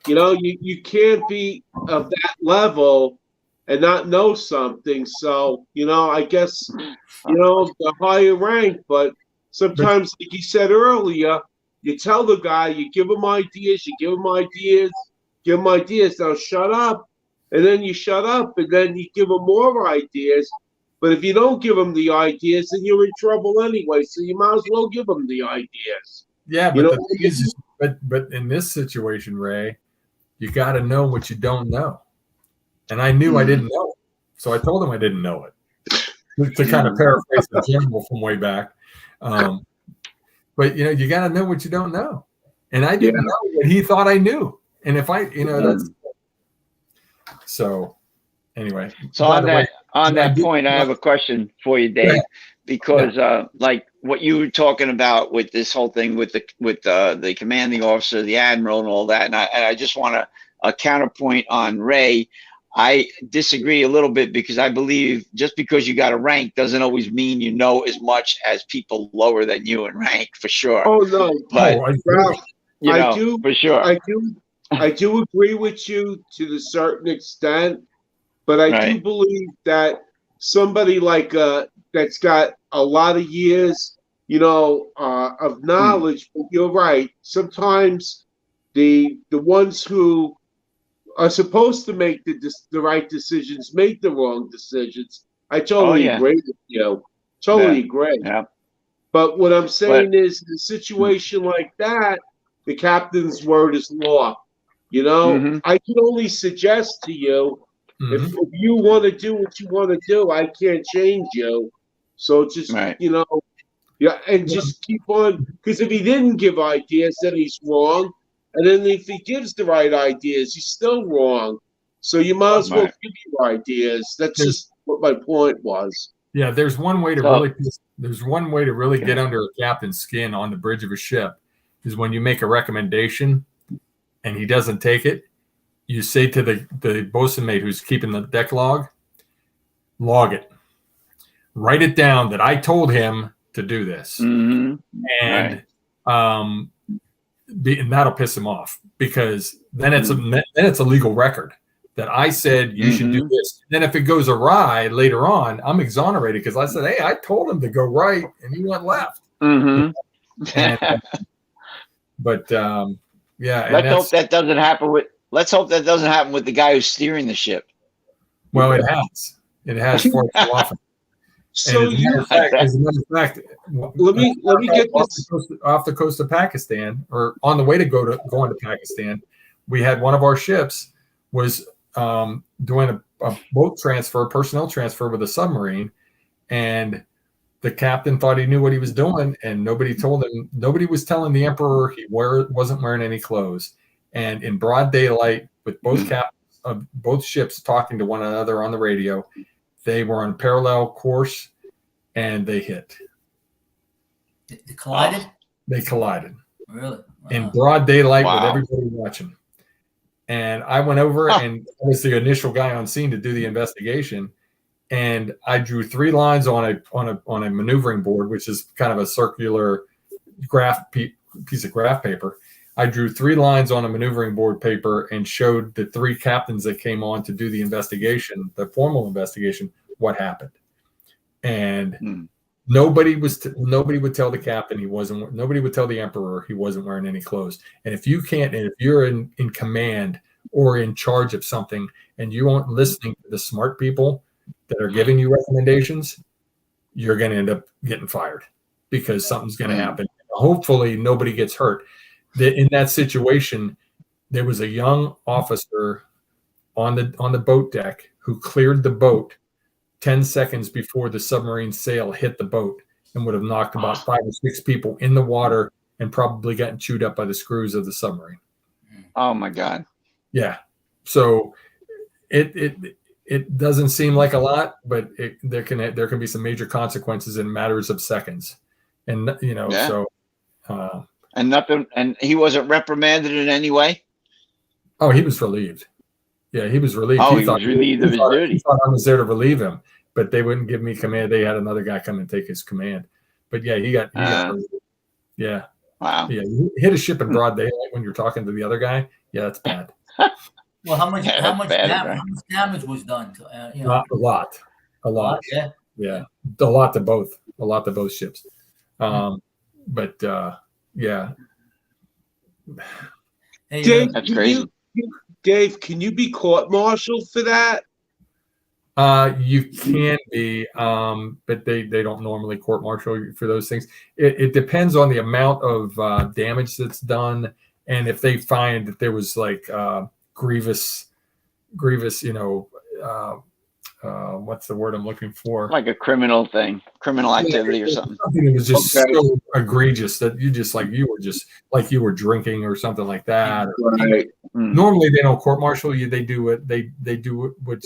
You can't be of that level and not know something. So, I guess, the higher rank, but sometimes, like you said earlier, you tell the guy, you give him ideas, now shut up. And then you shut up, and then you give him more ideas. But if you don't give them the ideas, then you're in trouble anyway. So you might as well give them the ideas. Yeah, but the thing is, but in this situation, Ray, you got to know what you don't know. And I knew I didn't know it, so I told him I didn't know it. To kind of paraphrase the general from way back, but you got to know what you don't know. And I didn't know what he thought I knew. And if that's so. anyway. So by on the way, that point, I have a question for you, Dave, because like what you were talking about with this whole thing with the commanding officer, the admiral, and all that, and I just want a counterpoint on Ray. I disagree a little bit because I believe just because you got a rank doesn't always mean you know as much as people lower than you in rank, for sure. Oh no, But Ralph, you know, I do for sure. I do agree with you to a certain extent, but I do believe that somebody like that's got a lot of years, of knowledge. But you're right. Sometimes the ones who are supposed to make the right decisions make the wrong decisions. I totally agree with you. Totally agree. Yeah. But what I'm saying is, in a situation like that, the captain's word is law. I can only suggest to you, if you want to do what you want to do, I can't change you. So just, and just keep on. Because if he didn't give ideas, then he's wrong. And then if he gives the right ideas, he's still wrong. So you might as well give your ideas. That's just what my point was. Yeah, there's one way to really get under a captain's skin on the bridge of a ship is when you make a recommendation and he doesn't take it. You say to the bosun mate who's keeping the deck log it, write it down that I told him to do this, and that'll piss him off, because then it's a legal record that I said you should do this. Then if it goes awry later on, I'm exonerated because I said, hey, I told him to go right and he went left. But let's hope that doesn't happen with the guy who's steering the ship. Well, it has far too often. So as a matter of fact, let me get this off the coast of Pakistan, or on the way to going to Pakistan. We had one of our ships was doing a boat transfer, personnel transfer with a submarine, and the captain thought he knew what he was doing, and nobody told him. Nobody was telling the emperor he wasn't wearing any clothes. And in broad daylight, with both captains of both ships talking to one another on the radio, they were on parallel course, and they hit. They collided? They collided. Really? Wow. In broad daylight with everybody watching. And I went over and I was the initial guy on scene to do the investigation. And I drew 3 lines on a maneuvering board, which is kind of a circular piece of graph paper. I drew 3 lines on a maneuvering board paper and showed the 3 captains that came on to do the investigation, the formal investigation, what happened. And nobody would tell the captain nobody would tell the emperor he wasn't wearing any clothes. And if you're in command or in charge of something and you aren't listening to the smart people that are giving you recommendations, you're going to end up getting fired, because something's going to happen. Hopefully nobody gets hurt. In that situation, there was a young officer on the boat deck who cleared the boat 10 seconds before the submarine sail hit the boat, and would have knocked about 5 or 6 people in the water and probably gotten chewed up by the screws of the submarine. Oh my God. Yeah. So it doesn't seem like a lot, but there can be some major consequences in matters of seconds. And and nothing, and he wasn't reprimanded in any way. Oh, he was relieved. Yeah, he was relieved. Oh, he was relieved of his duty. He thought I was there to relieve him, but they wouldn't give me command. They had another guy come and take his command. But yeah, he got relieved. Yeah. Wow. Yeah, you hit a ship in broad daylight when you're talking to the other guy. Yeah, that's bad. Well, how much damage was done? Not a lot. Yeah. A lot to both ships. But yeah. Hey, Dave, that's crazy. Dave, can you be court-martialed for that? You can be, but they don't normally court-martial you for those things. It depends on the amount of damage that's done, and if they find that there was like grievous, what's the word I'm looking for? Like a criminal thing, criminal activity or something. Something that was just so egregious that you were drinking or something like that. Right. Normally they don't court-martial you. They do what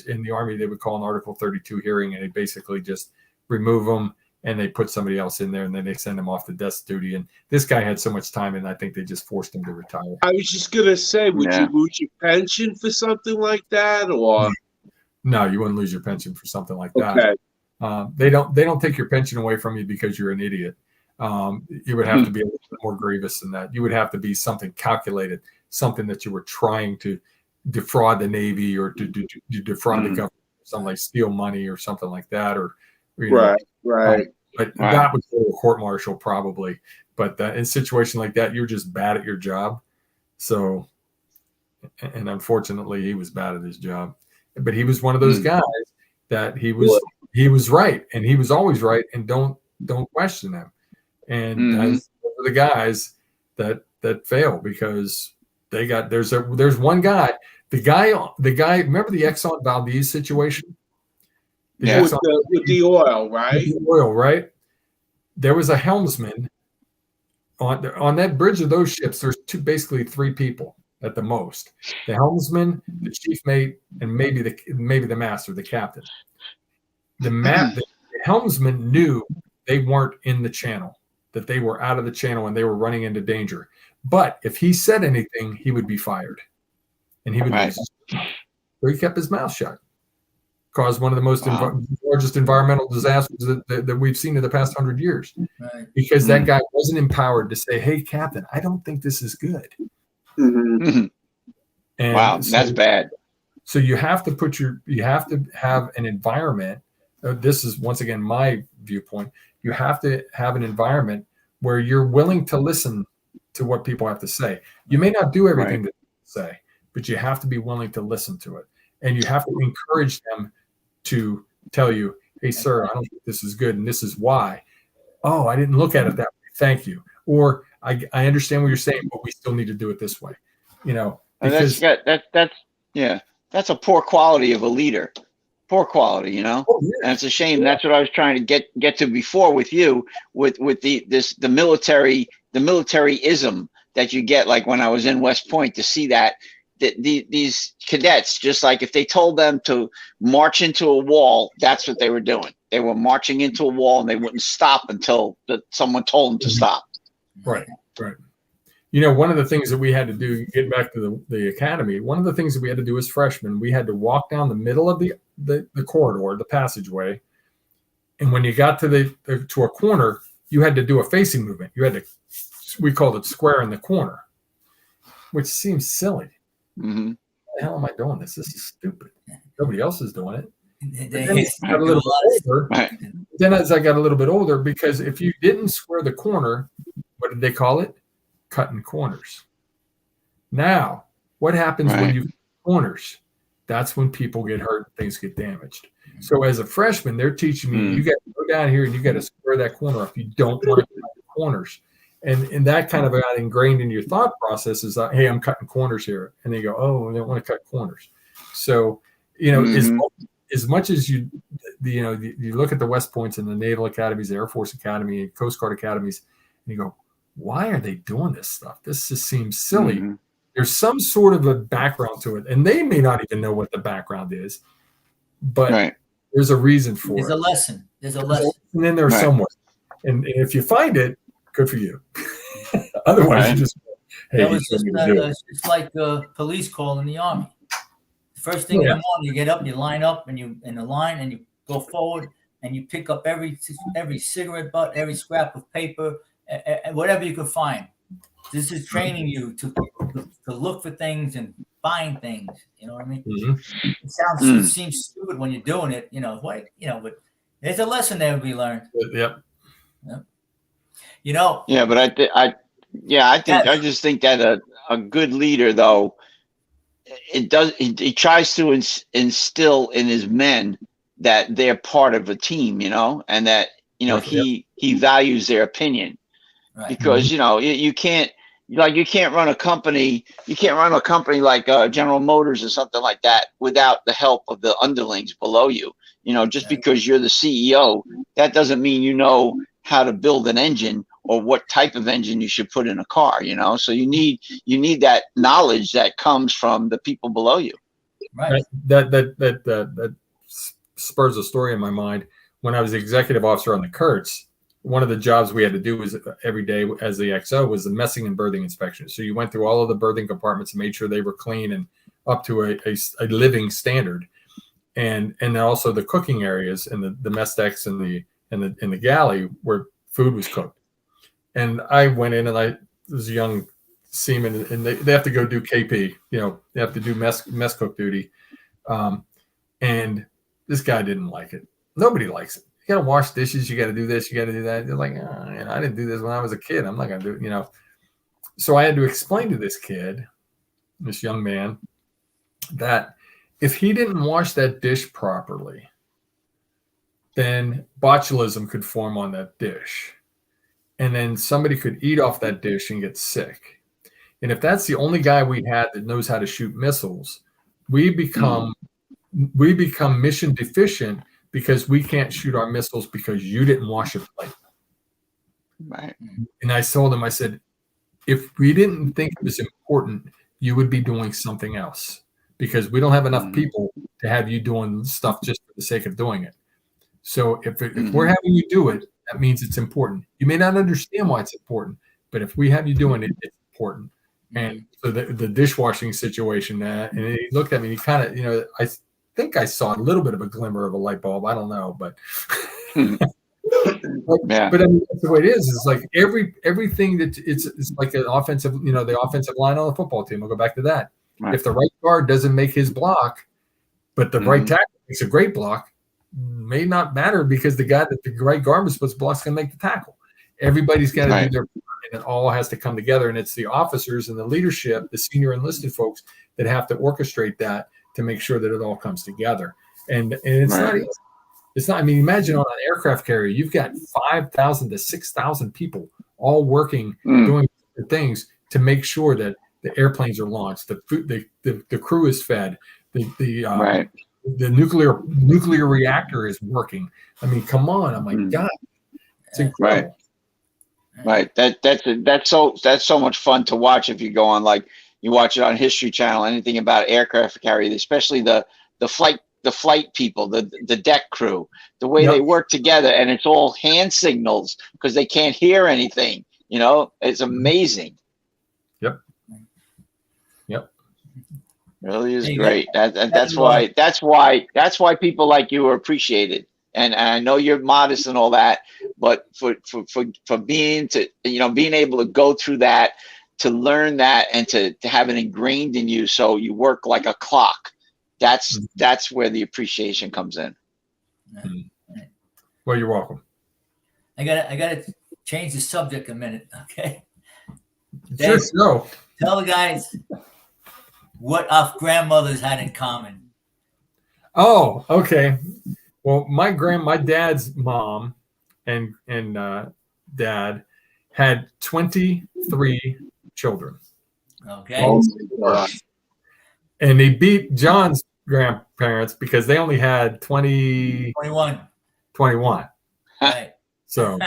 in the Army they would call an Article 32 hearing, and they basically just remove them and they put somebody else in there, and then they send them off to desk duty. And this guy had so much time, and I think they just forced him to retire. I was just gonna say, would you lose your pension for something like that, or? No, you wouldn't lose your pension for something like that. Okay. They don't take your pension away from you because you're an idiot. You would have to be a little bit more grievous than that. You would have to be something calculated, something that you were trying to defraud the Navy or to defraud the government, something like steal money or something like that, or right. But that would go to a court-martial probably. But in a situation like that, you're just bad at your job. So, and unfortunately, he was bad at his job. But he was one of those guys that he was right, and he was always right, and don't question him. And those are the guys that fail because they got there's one guy. The guy. Remember the Exxon Valdez situation? With the oil, right? With the oil, right? There was a helmsman on that bridge of those ships. There's basically three people at the most: the helmsman, the chief mate, and maybe the master, the captain. The helmsman knew they weren't in the channel, that they were out of the channel and they were running into danger. But if he said anything, he would be fired, and he would lose his job. So he kept his mouth shut. Caused one of the most largest environmental disasters that we've seen in the past 100 years, because that guy wasn't empowered to say, "Hey, Captain, I don't think this is good." And that's bad. So you have to have an environment. This is once again my viewpoint. You have to have an environment where you're willing to listen to what people have to say. You may not do everything that they say, but you have to be willing to listen to it, and you have to encourage them to tell you, "Hey, sir, I don't think this is good, and this is why." "Oh, I didn't look at it that way. Thank you." Or I understand what you're saying, but we still need to do it this way. Because that's a poor quality of a leader. Poor quality, and it's a shame. That's what I was trying to get to before with you, with the militaryism that you get, like when I was in West Point, to see that these cadets, just like if they told them to march into a wall, that's what they were doing. They were marching into a wall, and they wouldn't stop until someone told them to stop. Right. One of the things that we had to do, getting back to the academy, one of the things that we had to do as freshmen, we had to walk down the middle of the corridor, the passageway, and when you got to a corner, you had to do a facing movement. You had to, we called it square in the corner, which seems silly. Mm-hmm. What the hell am I doing this? This is stupid. Nobody else is doing it. Then as I got a little bit older, because if you didn't square the corner, what did they call it? Cutting corners. Now, what happens when you cut corners? That's when people get hurt, things get damaged. So as a freshman, they're teaching me, you got to go down here and you got to square that corner if you don't want to cut corners. And that kind of got ingrained in your thought process is, hey, I'm cutting corners here. And they go, oh, I don't want to cut corners. So, as much as you look at the West Points and the Naval Academies, the Air Force Academy, and Coast Guard Academies, and you go, why are they doing this stuff? This just seems silly. There's some sort of a background to it. And they may not even know what the background is, but there's a reason for it. There's a lesson. There's a lesson. And then there's somewhere. And if you find it, good for you. Otherwise, you just, hey, it's like a police call in the Army. The first thing in the morning, you get up, you line up, and you in the line, and you go forward, and you pick up every cigarette butt, every scrap of paper, whatever you can find. This is training you to look for things and find things. You know what I mean? It seems stupid when you're doing it. But there's a lesson there to be learned. Yep. But I just think that a good leader, though, he tries to instill in his men that they're part of a team, and that he values their opinion, because you can't like you can't run a company. You can't run a company like General Motors or something like that without the help of the underlings below you. You know, just because you're the CEO, that doesn't mean you know how to build an engine or what type of engine you should put in a car. You know, so you need that knowledge that comes from the people below you. Right. That spurs a story in my mind. When I was the executive officer on the Kurtz, one of the jobs we had to do was every day as the XO was the messing and berthing inspection. So you went through all of the berthing compartments and made sure they were clean and up to a living standard. And then also the cooking areas and the mess decks and the galley where food was cooked. And I went in and I was a young seaman, and they have to go do KP, you know, they have to do mess cook duty. And this guy didn't like it. Nobody likes it. You got to wash dishes. You got to do this. You got to do that. They're like, oh, I didn't do this when I was a kid. I'm not going to do it, you know. So I had to explain to this kid, this young man, that if he didn't wash that dish properly, then botulism could form on that dish. And then somebody could eat off that dish and get sick. And if that's the only guy we had that knows how to shoot missiles, we become mission deficient because we can't shoot our missiles because you didn't wash your plate. Right. And I told him, I said, if we didn't think it was important, you would be doing something else, because we don't have enough people to have you doing stuff just for the sake of doing it. So if we're having you do it, that means it's important. You may not understand why it's important, but if we have you doing it, it's important. And so the dishwashing situation, and he looked at me, and he kind of, you know, I think I saw a little bit of a glimmer of a light bulb. I don't know, but but I mean, that's the way it is. It's like everything that it's like an offensive, you know, the offensive line on the football team. We'll go back to that. Right. If the right guard doesn't make his block, but the right tackle makes a great block, may not matter, because the guy that the right guard was supposed to block is going to make the tackle. Everybody's got to do their part, and it all has to come together. And it's the officers and the leadership, the senior enlisted folks, that have to orchestrate that to make sure that it all comes together. And it's not easy. It's not. I mean, imagine on an aircraft carrier, you've got 5,000 to 6,000 people all working, doing different things to make sure that the airplanes are launched, the crew is fed, the nuclear reactor is working. I mean, come on! Oh my God, it's incredible. Right. That's so much fun to watch if you go on, like you watch it on History Channel, anything about aircraft carriers, especially the flight people, the deck crew, the way they work together, and it's all hand signals because they can't hear anything. You know, it's amazing. Yep. Really is great. That's why people like you are appreciated. And I know you're modest and all that, but for being able to go through that, to learn that, and to have it ingrained in you, so you work like a clock. That's where the appreciation comes in. Well, you're welcome. I gotta change the subject a minute, okay? Sure. No. Tell the guys what our grandmothers had in common. Oh, okay. Well, my dad's mom and dad had 23 children. Okay. And they beat John's grandparents because they only had 21. Right. So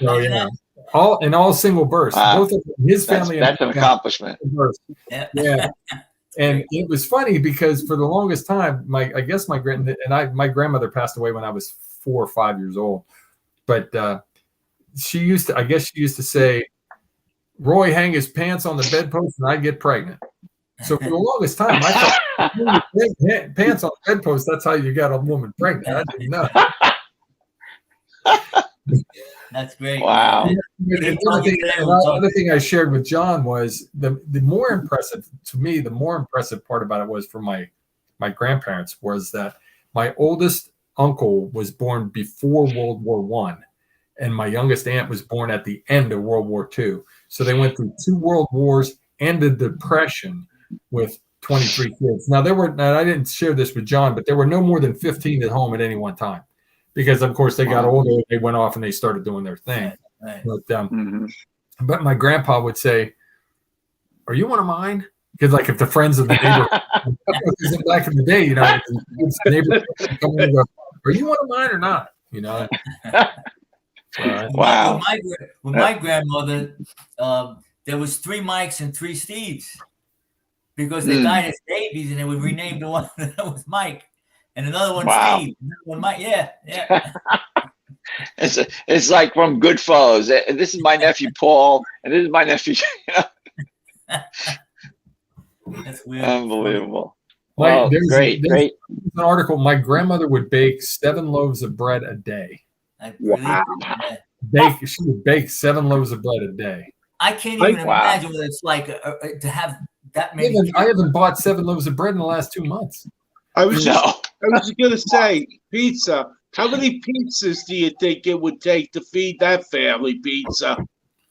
yeah. All single births. Wow. Both of his family. That's an accomplishment. Yeah. And it was funny because for the longest time, my grandmother passed away when I was 4 or 5 years old. But she used to say, Roy hang his pants on the bedpost and I'd get pregnant. So for the longest time, I thought pants on the bedpost, that's how you got a woman pregnant. I didn't know. That's great. Wow. Another thing I shared with John was the more impressive part about it was for my grandparents was that my oldest uncle was born before World War I, and my youngest aunt was born at the end of World War II. So they went through 2 world wars and the Depression with 23 kids. Now I didn't share this with John, but there were no more than 15 at home at any one time. Because of course they got older, they went off and they started doing their thing. Right. But my grandpa would say, "Are you one of mine?" Because like if the friends of the neighbor back in the day, you know, the neighbor come in and go, "Are you one of mine or not?" You know. Wow. With my grandmother, there was 3 Mikes and 3 Steves because they died as babies, and they would rename the one that was Mike, and another one Steve, another one Mike. Yeah. It's like from Goodfellas. This is my nephew Paul, and this is my nephew. That's weird. Unbelievable. There's Great. an article. My grandmother would bake 7 loaves of bread a day. Wow. She would bake 7 loaves of bread a day. I can't even imagine what it's like to have that many. I haven't bought 7 loaves of bread in the last 2 months. I was just gonna say pizza. How many pizzas do you think it would take to feed that family pizza?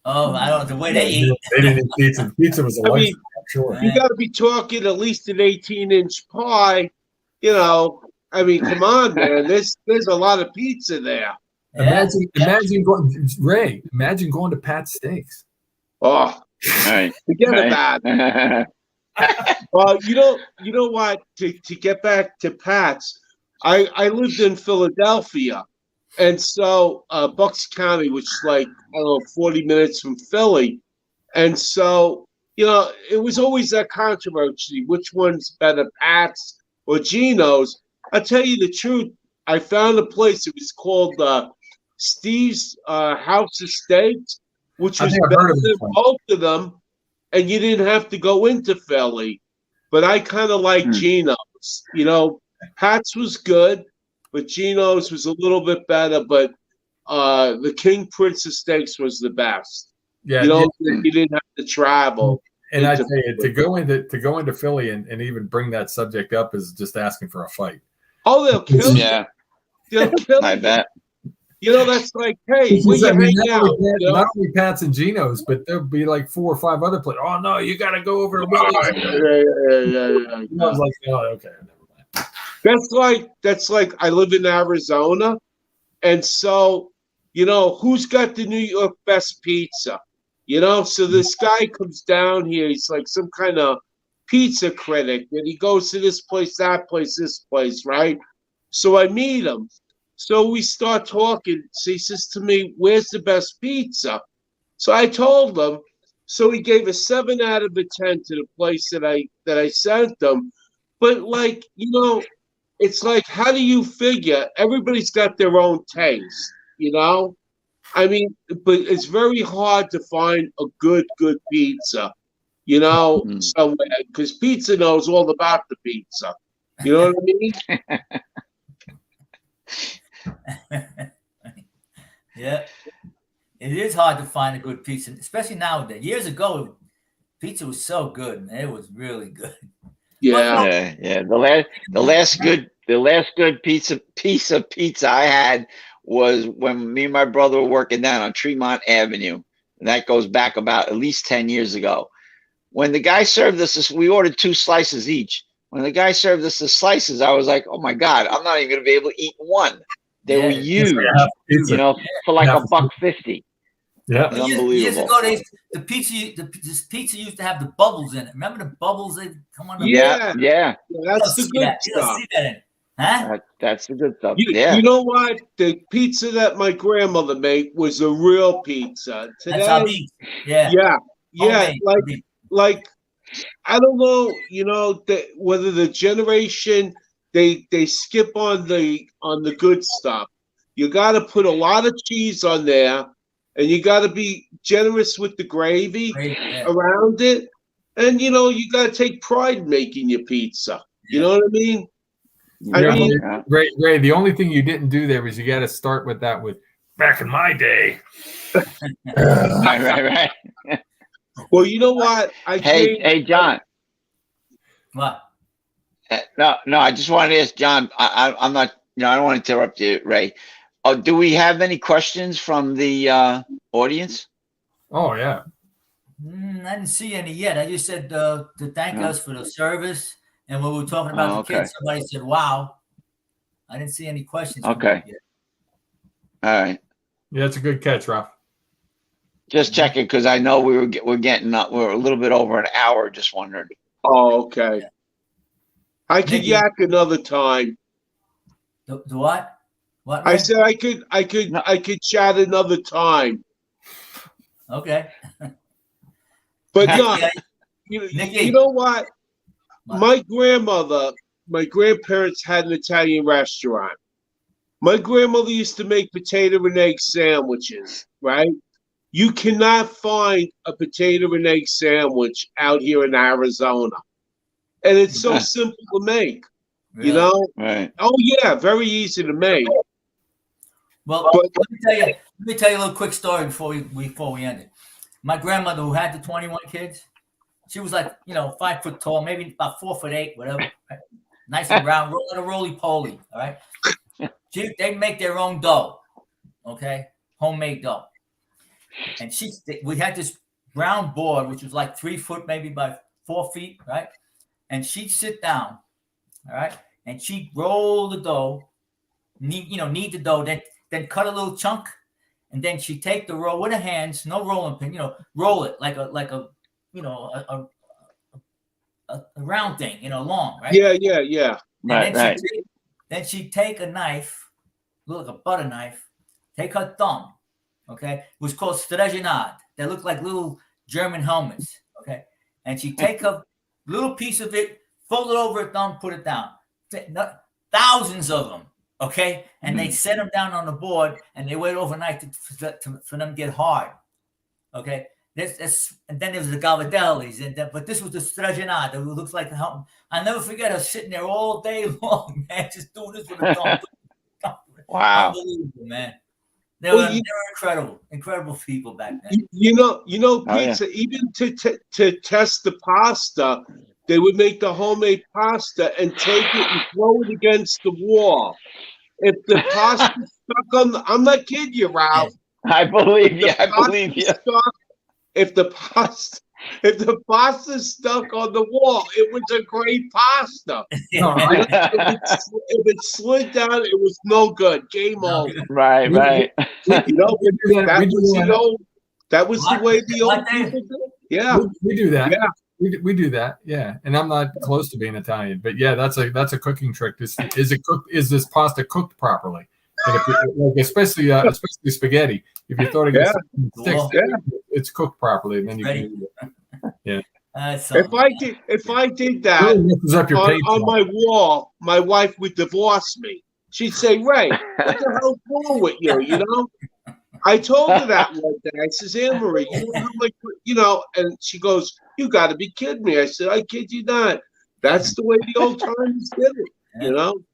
Oh, I don't know the way they eat. They didn't eat pizza. Pizza was a luxury, I'm sure. You got to be talking at least an 18-inch pie. You know, I mean, come on, man. There's a lot of pizza there. Imagine going to Pat's Steaks. Oh, Right. forget about it. You know what? To get back to Pat's, I lived in Philadelphia, and so Bucks County, which is like, I don't know, 40 minutes from Philly, and so it was always that controversy: which one's better, Pat's or Geno's? I'll tell you the truth. I found a place. It was called Steve's House of Steaks, which was better than both of them, and you didn't have to go into Philly. But I kind of like Geno's. Pat's was good, but Geno's was a little bit better. But the King Prince of Steaks was the best. Yeah, you didn't have to travel. And I tell you, to go into Philly and even bring that subject up is just asking for a fight. Oh, they'll kill you. Yeah. They'll kill I you. bet. That's like, hey, where you hang out? Not only Pat's and Geno's, but there'll be like 4 or 5 other places. Oh no, you got to go over to Willie's. Yeah. I was like, oh, okay, never mind. That's like I live in Arizona, and so who's got the New York best pizza? So this guy comes down here. He's like some kind of pizza critic, and he goes to this place, that place, this place, right? So I meet him. So we start talking. So he says to me, "Where's the best pizza?" So I told him. So he gave a 7 out of 10 to the place that I sent him. But it's like, how do you figure? Everybody's got their own taste, I mean, but it's very hard to find a good pizza, somewhere, because pizza knows all about the pizza. You know what I mean? Yeah, it is hard to find a good pizza, especially nowadays. Years ago, pizza was so good, man. It was really good. Yeah. The last good piece of pizza I had was when me and my brother were working down on Tremont Avenue, and that goes back about at least 10 years ago. When the guy served us this, we ordered 2 slices each. When the guy served us the slices, I was like, "Oh my God, I'm not even going to be able to eat one." They were huge, for like $1.50. Yeah, unbelievable. Years ago, this pizza used to have the bubbles in it. Remember the bubbles that come on? Yeah. That's the good stuff. You don't see that in it. Huh? That's the good stuff. You know what? The pizza that my grandmother made was a real pizza. Today, That's how beef. Yeah. Like I don't know, whether the generation they skip on the good stuff. You got to put a lot of cheese on there, and you got to be generous with the gravy around it, and you got to take pride in making your pizza. You know what I mean? Ray, the only thing you didn't do there was you got to start with that with back in my day. Right. Well, you know what? Hey, John. What? No. I just wanted to ask John. I'm not. I don't want to interrupt you, Ray. Do we have any questions from the audience? Oh yeah. I didn't see any yet. I just said to thank us for the service, and when we were talking about the kids, somebody said, "Wow." I didn't see any questions. Okay. Yet. All right. Yeah, that's a good catch, Ralph. Just checking because I know we're a little bit over an hour. Just wondered. Oh, okay. I could Nikki. yak another time. The what? What? I Ray? said I could chat another time. Okay. But no, Nikki. you know what? What? My grandparents had an Italian restaurant. My grandmother used to make potato and egg sandwiches, right? You cannot find a potato and egg sandwich out here in Arizona. And it's so simple to make, Really? you know? Right. Oh, yeah, very easy to make. Well, But- let me tell you a little quick story before we end it. My grandmother, who had the 21 kids, she was like, 5 foot tall, maybe about 4'8", whatever. Right? Nice and round, like a roly-poly, all right? They make their own dough, okay? Homemade dough. And we had this brown board, which was like 3 foot, maybe by 4 feet, right? And she'd sit down, all right? And she'd roll the dough, knead the dough, then cut a little chunk, and then she'd take the roll with her hands, no rolling pin, roll it like a round thing, long, right? Yeah. Right. Right. Then she'd take a knife, look like a butter knife, take her thumb, okay? It was called Fratangelo-Berardi. They looked like little German helmets, okay? And she'd take a little piece of it, fold it over her thumb, put it down. Thousands of them, okay? And they set them down on the board, and they wait overnight for them to get hard, okay? And then there was the Gavadellis, but this was the Fratangelo-Berardi that looks like the helmet. I'll never forget her sitting there all day long, man, just doing this with a thumb. Wow. Unbelievable, man. They were incredible people back then. Pizza, even to test the pasta, they would make the homemade pasta and take it and throw it against the wall. If the pasta stuck on I'm not kidding you, Ralph. I believe you. If the pasta stuck on the wall, it was a great pasta. If it slid down, it was no good. Game over. Right. That was the way the old people did. Yeah, we do that. Yeah. We do that. Yeah, and I'm not close to being Italian, but yeah, that's a cooking trick. Is this pasta cooked properly? And especially spaghetti. If you throw it against sticks, it's cooked properly, and then you can eat it. Yeah. If I did that on my wall, my wife would divorce me. She'd say, "Ray, what the hell's wrong with you?" I told her that one day. I says, "Anne Marie, and she goes, you got to be kidding me." I said, "I kid you not. That's the way the old timers did it."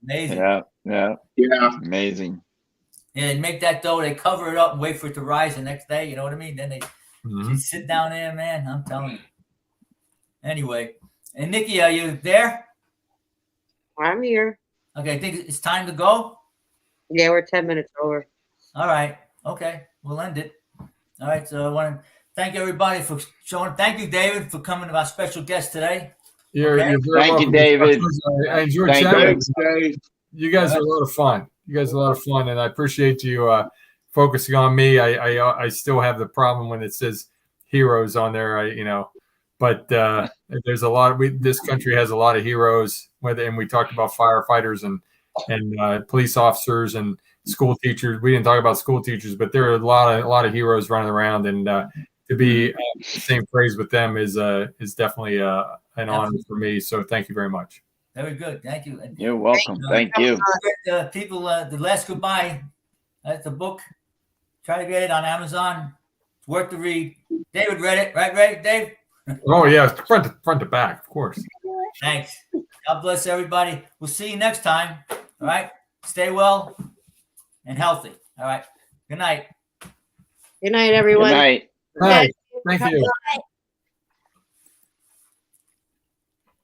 Amazing. Yeah. Amazing. Yeah, they make that dough, they cover it up and wait for it to rise the next day. You know what I mean? Then they sit down there, man. I'm telling you. Anyway, and Nikki, are you there? I'm here. Okay, I think it's time to go. Yeah, we're 10 minutes over. All right. Okay, we'll end it. All right. So I want to thank everybody for showing. Thank you, David, for coming to our special guest today. You're very Thank you, welcome. David. I enjoyed Thank chatting. Thanks, Dave. You guys are a lot of fun. And I appreciate you focusing on me. I still have the problem when it says heroes on there. But there's a lot. This country has a lot of heroes. And we talked about firefighters and police officers and school teachers. We didn't talk about school teachers, but there are a lot of heroes running around, and to be the same phrase with them is definitely an honor for me. So thank you very much. Very good. Thank you. And You're welcome. Thank you. People, The Last Goodbye. That's the book. Try to get it on Amazon. It's worth the read. David read it, right, Ray? Dave? Oh yeah, front to back, of course. Thanks. God bless everybody. We'll see you next time. All right. Stay well and healthy. All right. Good night. Good night, everyone. Good night. All right. Thank you. Bye.